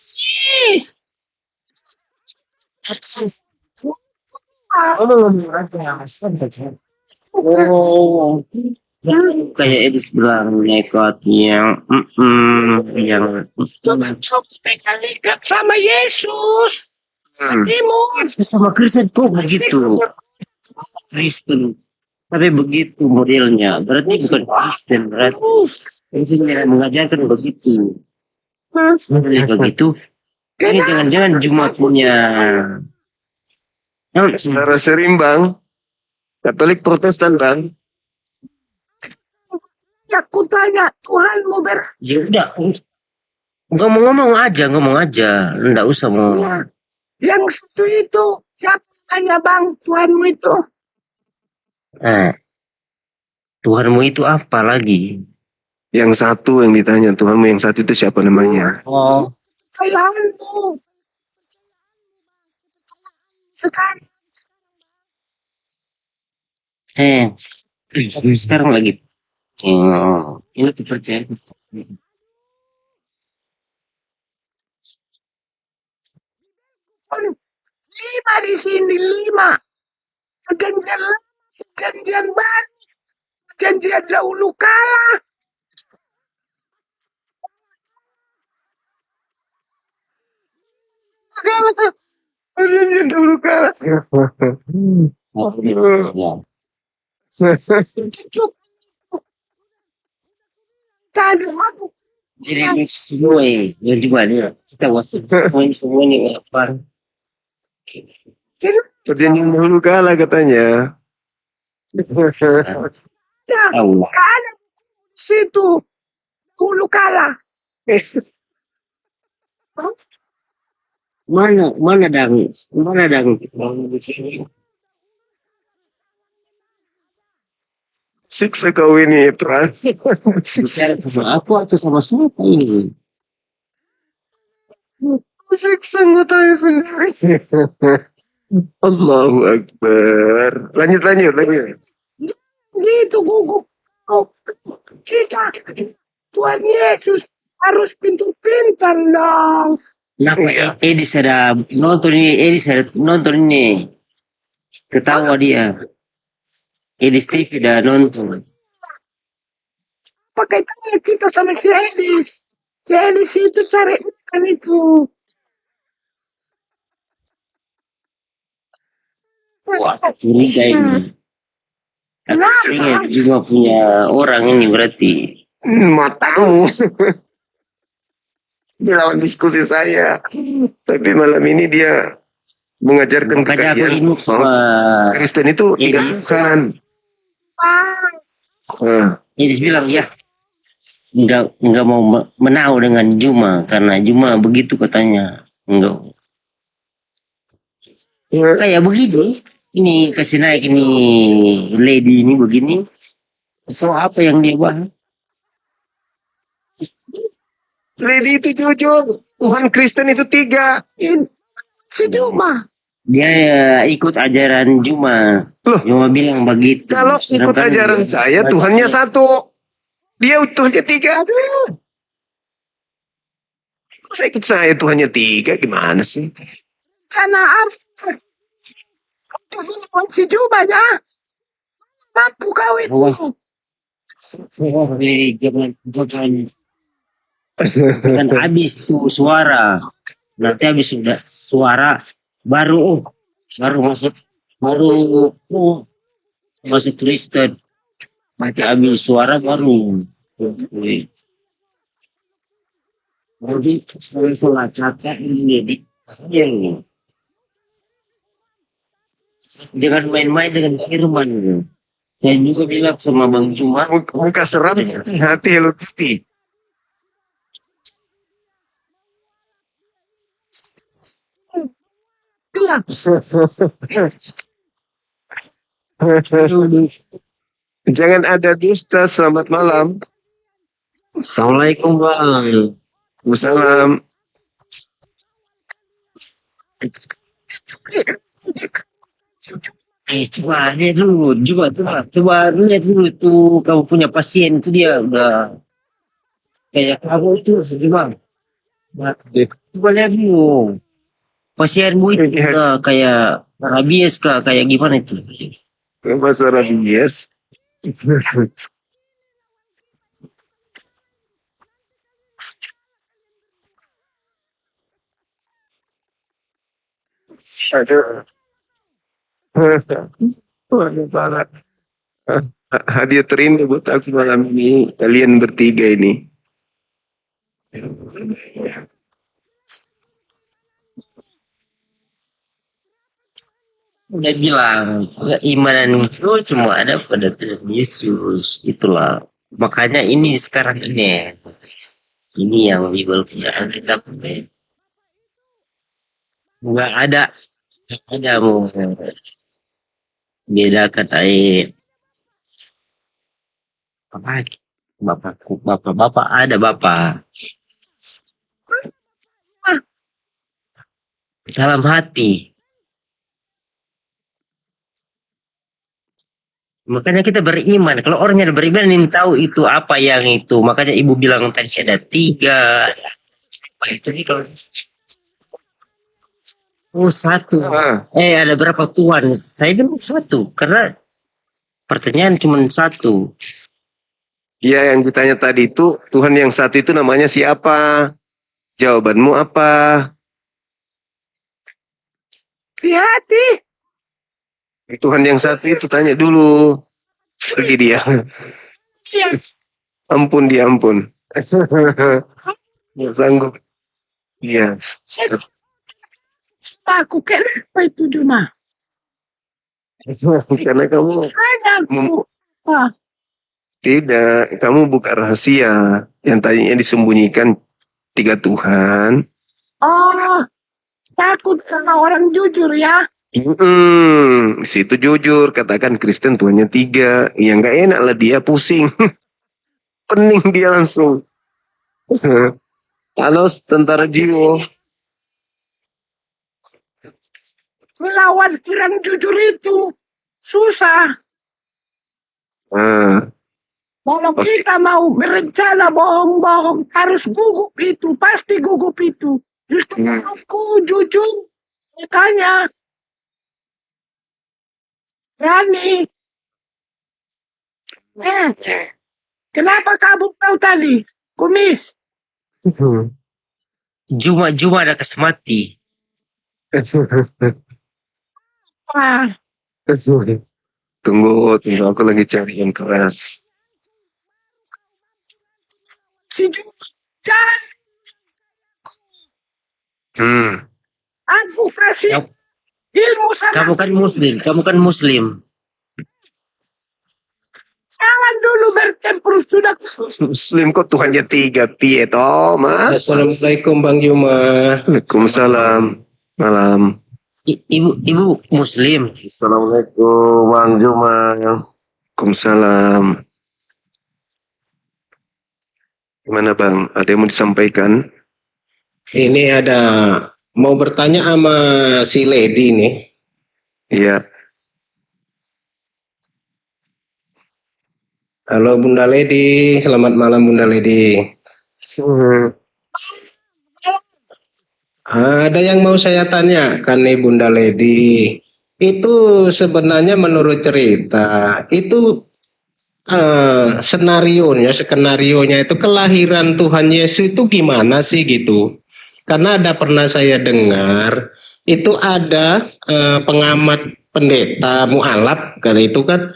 ngomong aja santai. Oh, kayak Edis bilang nekat yang coba kalikan sama Yesus. Timun. sama Kristen kok begitu Kristen tapi begitu modelnya berarti bukan Kristen berarti Kristen yang mengajarkan begitu begitu ini jangan-jangan Jumat punya Saudara Serimbang, Katolik Protestan bang. Aku tanya, Tuhan mau ya udah ngomong aja enggak usah mau yang satu itu siapa tanya bang Tuhanmu itu? Tuhanmu itu apa lagi? Yang satu yang ditanya, Tuhanmu yang satu itu siapa namanya? Oh, Tuhanmu. Sekarang sekarang lagi ini kepercayaan lima di sini, lima. Perjanjian lama, perjanjian baru, perjanjian dahulu kala. Perjanjian dahulu kala. Tadi aku Jadi semua yang juga dia kita wasip semuanya apa? Perjanjian dahulu kala katanya. Tahu lah. ada di situ dahulu kala. Mana dang Siksa kau ini, Trans. bicara sama aku atau sama siapa ini? Siksa ngutanya sendiri. Allahu Akbar. Lanjut. Gitu gugup. Oh, kita Tuhan Yesus harus pintar-pintar dong. Kenapa Edis ada nonton ini ketawa dia. Edis TV dah nonton. Pakai tanya kita sama si Elis. Si Elis itu cari ikan itu. Wah, curiga ini. Kenapa? Curiga juga punya orang ini berarti. Matamu. Dia lawan diskusi saya. Tapi malam ini dia mengajarkan ke Makanya aku kalian ini sama Kristen itu tiga Edis. Tuhan. Edis bilang ya enggak mau menau dengan Juma karena Juma begitu katanya. Enggak. Kayak begini. Ini kasih naik ini lady ini begini. So apa yang dia bahas? Lady itu jujur. Tuhan Kristen itu tiga. Si Juma. Dia ikut ajaran Juma. Loh. Juma bilang begitu. Kalau ikut Sedangkan ajaran dia- saya, Tuhannya satu. Dia Tuhannya tiga. Masa ikut saya Tuhannya tiga? Gimana sih? Sana apa? Si Juma ya. Mampu kau itu. Awas. Jangan habis tuh suara. Nanti habis sudah suara baru masuk Kristen. Nanti habis suara baru. Jadi salah kata ini di yang jangan main-main dengan firman. Saya juga bilang sama Bang Juma, Muka seram, hati Hello Kitty. Bilang. Jangan ada dusta. Selamat malam. Assalamualaikum Bang. Wassalam. Coba lihat dulu, coba lihat dulu tuh kamu punya pasien itu dia udah kayak kamu itu gimana? Coba lihat dulu pasienmu itu udah kayak rabies kah, kayak gimana itu? Bahasa rabies. Aduh. Wah, parah. Hadiah terindah buat aku malam ini. Kalian bertiga ini. Udah bilang keimanan itu cuma ada pada Tuhan Yesus, itulah makanya ini sekarang ini yang Bible punya Alkitab nggak ada mau bedakan air apa bapak ada bapak dalam hati. Makanya kita beriman. Kalau orangnya beriman ini tahu itu apa yang itu. Makanya ibu bilang tadi ada 3. Apa itu nih kalau Oh, satu. Ah, Ada berapa Tuhan? Saya bilang satu. Karena pertanyaan cuma satu. ya yang ditanya tadi itu Tuhan yang satu itu namanya siapa? Jawabanmu apa? Hati-hati. Tuhan yang satu itu tanya dulu. Pergi dia. Iya. Ampun dia ampun. Nggak sanggup. Iya. Aku kenapa itu Juma? Karena kamu Hanya aku. Ah, tidak, kamu buka rahasia yang tadinya disembunyikan 3 Tuhan. oh, takut sama orang jujur ya. Di situ jujur katakan Kristen Tuhannya 3. Ya nggak enak lah dia pusing. Pening dia langsung. Halo tentara jiwa. Melawan orang jujur itu susah. Nah, Kalau Oke. kita mau berencana bohong-bohong, harus gugup itu, pasti gugup itu. Justru aku jujur, makanya berani. Kenapa kamu tahu tadi? Kumis. Juma ada kesmati. Wah, tunggu, aku lagi cari yang keras. si Juma. Jangan aku kasih Kamu- ilmu sama Kamu kan muslim. jangan dulu bertempur sudah. Muslim kok Tuhannya 3 piye toh, Mas? Assalamualaikum Bang Juma. Waalaikumsalam. Malam. Ibu muslim. Assalamualaikum Bang Juma. Waalaikumsalam. Gimana Bang? Ada yang mau disampaikan? Ini ada mau bertanya sama si Lady nih. Iya. Halo Bunda Lady, selamat malam Bunda Lady. Ada yang mau saya tanyakan nih Bunda Lady. Itu sebenarnya menurut cerita itu skenarionya itu kelahiran Tuhan Yesus itu gimana sih gitu? Karena pernah saya dengar itu ada pengamat pendeta mualaf kali itu kan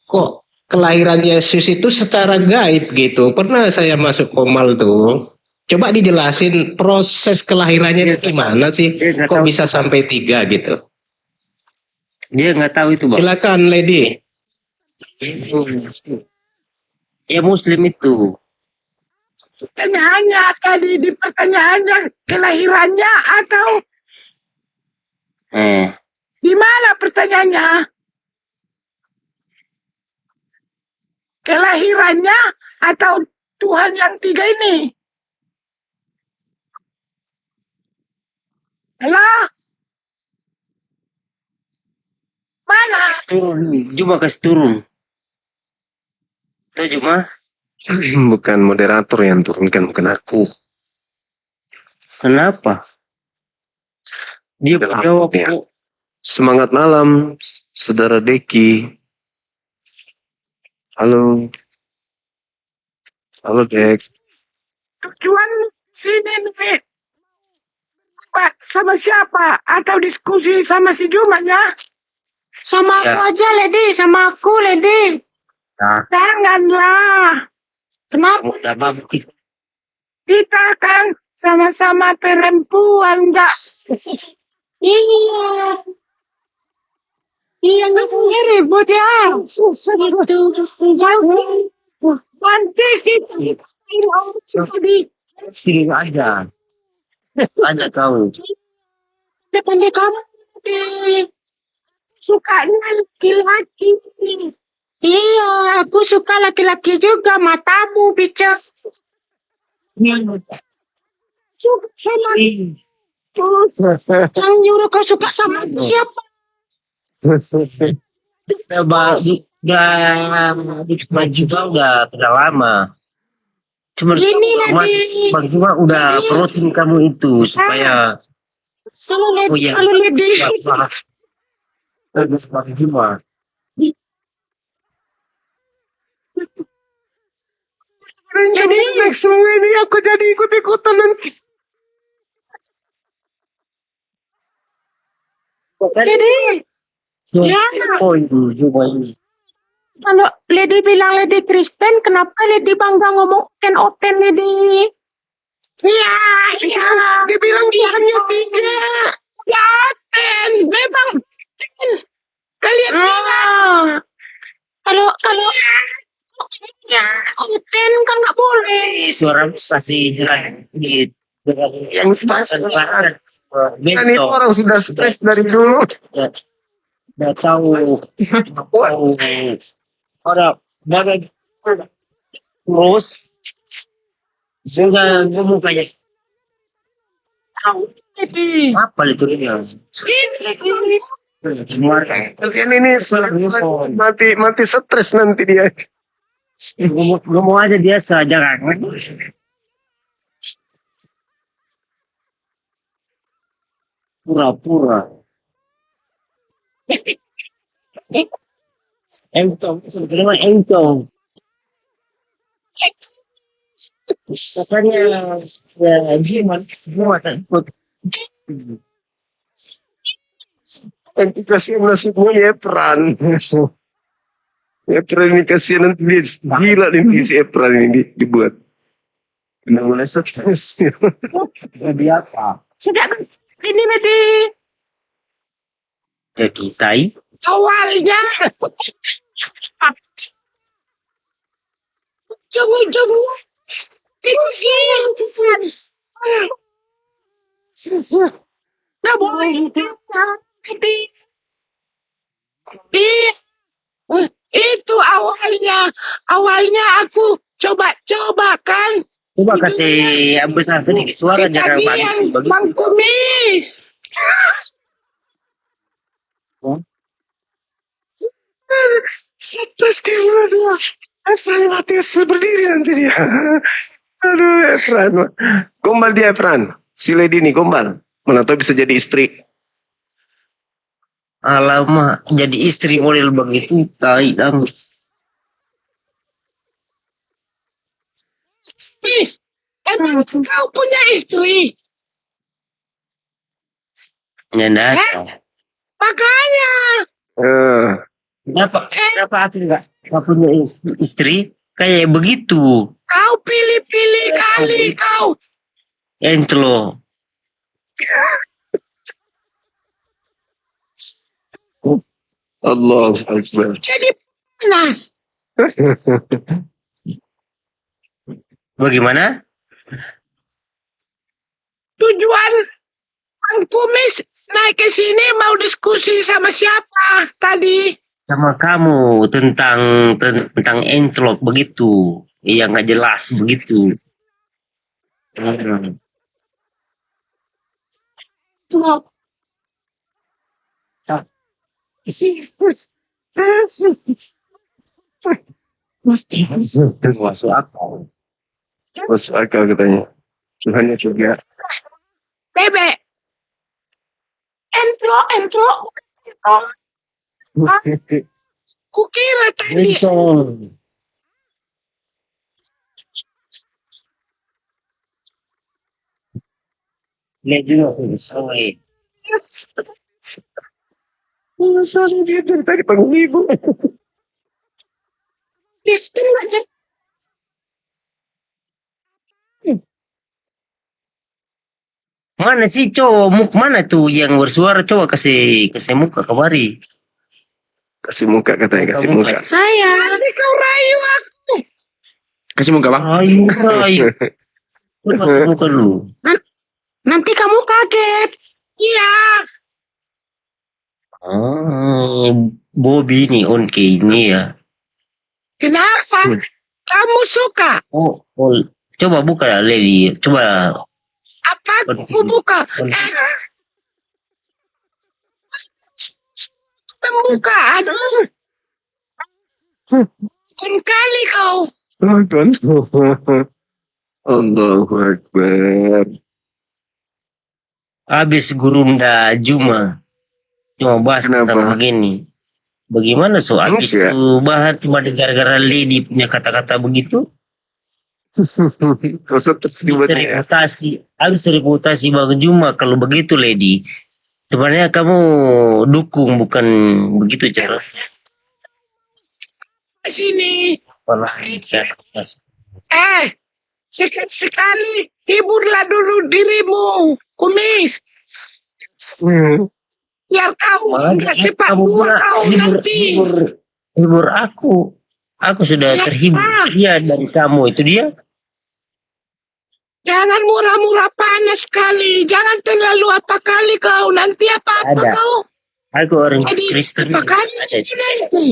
kok kelahiran Yesus itu secara gaib gitu. Pernah saya masuk komal tuh. Coba dijelasin proses kelahirannya itu gimana sih? Dia nggak Kok tahu. bisa sampai 3 gitu? Dia nggak tahu itu, Bang. Silakan Lady. Ya muslim itu. Pertanyaannya tadi di pertanyaannya kelahirannya atau di mana pertanyaannya? Kelahirannya atau Tuhan yang 3 ini? Halo? Mana? Juma kasih turun. Tuh Juma. Bukan moderator yang turunkan, bukan aku. Kenapa? Dia Kenapa jawab ya? kok. Semangat malam, Saudara Deki. Halo. Halo Dek. Tujuan sini nih. Pak, sama siapa? Atau diskusi sama si Juman ya? Sama Ya. aku aja, Lady. Sama aku, Lady. Nah. Janganlah. Kenapa? Udah mabuk. Kita kan sama-sama perempuan, enggak? Iya. Iya, nggak boleh ribut ya. Nanti kita jadi Sini aja. Ada kau. depan kamu di sukanya laki-laki. Iya, aku suka laki-laki juga. Matamu bicara. Suka sama yang nyuruh kau suka sama aku siapa? Bang Juma udah lama. Cuma Ini Bang Juma udah protein kamu itu supaya Oh iya. Kalau Lady. Bagus banget juga. Jadi next semua ini aku jadi ikut-ikutan nanti. Jadi Ya. Oh itu juga ini. kalau Lady bilang Lady Kristen, kenapa Lady bangga ngomong Ken Oten Lady? Iya, iya. Dia bilang dia hanya 3. Ya, Oten. Memang Oten. Kalian bilang. Kalau ya, Oten kan nggak boleh. Suara kasih jalan di Yang stres. Kan itu Besok orang sudah stres dari dulu. udah tahu orang bagai terus sudah ngomong kayak Jadi, apa itu dia Kasihan ini mati stres nanti dia. ngomong aja biasa jangan pura-pura entong sebenarnya entong katanya ya gimana semua takut Yang kasihan nasibnya Epran. Epran ini kasihan nanti dia gila nanti si Epran ini dibuat. Udah mulai stres. lebih apa sudah ini Lady. jadi tai Awalnya ujung-ujungnya kesian. Nggak boleh Lady. Iya, itu awalnya aku coba kan. coba kasih besar sedikit suara jangan Kalian banget Bang Kumis. Stres di mana. Efran mati berdiri nanti dia. Aduh Efran. Gombal dia Efran. Si Lady ini gombal. Mana tahu bisa jadi istri. alamak jadi istri model begitu tai dong Mis, emang kau punya istri? nyandak Makanya Eh, kenapa aku enggak punya istri kayak begitu kau pilih-pilih kali kau. ente loh Allah Akbar. Jadi panas. bagaimana Tujuan Bang Kumis naik ke sini mau diskusi sama siapa tadi? sama kamu tentang entrop begitu yang nggak jelas begitu. Tuh. Masuk akal. Masuk akal katanya. Tuhannya juga. Bebek. Entro. Kukira tadi. Bencong. Lihat juga tuh, soalnya. Soalnya dia dari tadi panggil ibu. Kristen nggak jadi. Mana sih cowok mana tuh yang bersuara coba kasih muka kemari. Kasih muka katanya, kasih muka. Saya. Nanti kau rayu aku. Kasih muka bang. Ayo. Coba kasih muka lu. Nanti kamu kaget. Iya. Bobby nih Onke ini ya. Kenapa? Kamu suka? Oh, coba buka lah Lady. Coba. Apa aku buka? Pembukaan. Kali kau. Kan? Allahu Akbar. habis Gurunda Juma bahas tentang Kenapa? begini. Bagaimana so habis Enggak. tuh bahas cuma gara-gara Lady punya kata-kata begitu? Masa terlibatnya? Habis reputasi Bang Juma kalau begitu Lady. Sebenarnya kamu dukung bukan begitu cara. Sini. Mas. Sekali-sekali hiburlah dulu dirimu, Kumis. Biar kamu nggak cepat tua kau nanti. hibur aku. Aku sudah Ya, terhibur. Iya dari kamu itu dia. Jangan murah-murah panas sekali. Jangan terlalu apa kali kau. Nanti apa-apa Ada. kau. Aku orang Jadi Kristen. apa kali Ada. nanti.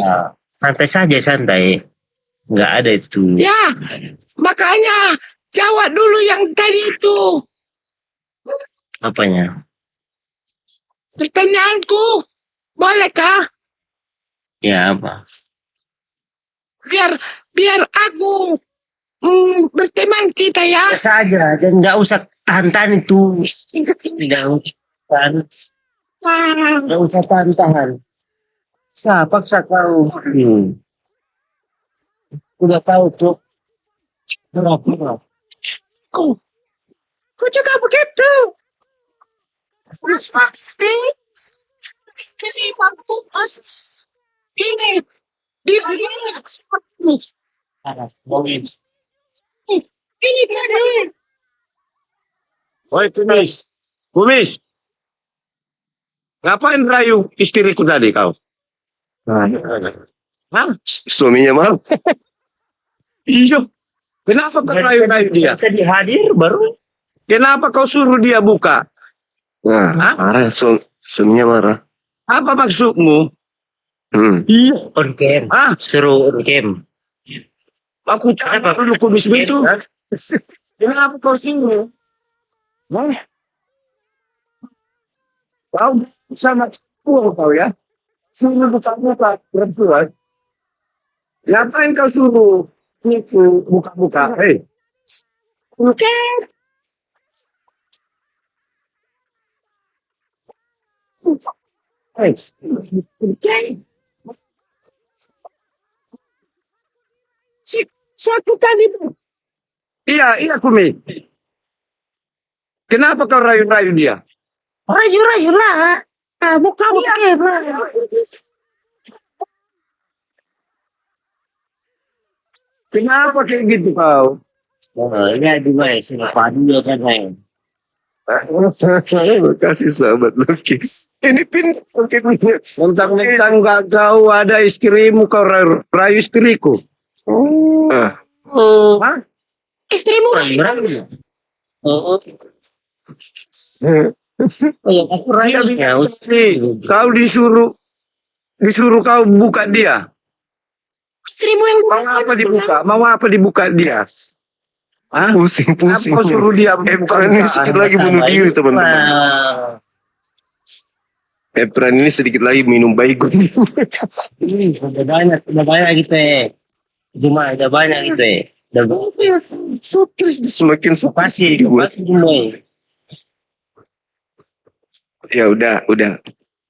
Santai saja santai. Nggak ada itu. Ya, makanya jawab dulu yang tadi itu. Apanya? Pertanyaanku, bolehkah? Ya apa? Biar aku berteman kita ya. Ya saja dan nggak usah tahan-tahan itu. Tidak usah tahan. Nggak usah tahan-tahan. Paksa kau. Udah tahu tuh. Berapa? Kau juga begitu. Ini di ini tadi. Woi Kumis, Kumis, ngapain rayu istriku tadi kau? Hah? Suaminya mau. Iya. Kenapa kau rayu-rayu dia? Tadi hadir baru. Kenapa kau suruh dia buka? Nah, Hah? marah. Suaminya marah. Apa maksudmu? Iya. On cam. Hah? Suruh on cam. Aku cakap dulu Kumis itu. Kenapa kau suruh? Hah? Kau sama kau ya? Suruh buka-buka perempuan. Ngapain kau suruh itu buka-buka? Hei. Oke. Hei. Oke. Satu tadi. Iya Kumi. Kenapa kau rayu-rayu dia? Rayu-rayu lah. Buka lah. Kenapa kayak gitu kau? Ya dua siapa dulu sana. Makasih sahabat Lukis. Ini pin oke punya. Mentang-mentang gak kau ada istrimu, kau rayu istriku. Ah, Hah? Istrimu. Oh ya aku raya ya. Kau disuruh kau buka dia. Istrimu yang Mau apa dibuka dia? Hah? pusing. Kau suruh dia Epran ini sedikit lagi bunuh diri teman-teman. Epran ini sedikit lagi minum baygon. Udah banyak gitu Cuma udah banyak gitu Semakin Pasti dibuat. dulu. Ya udah.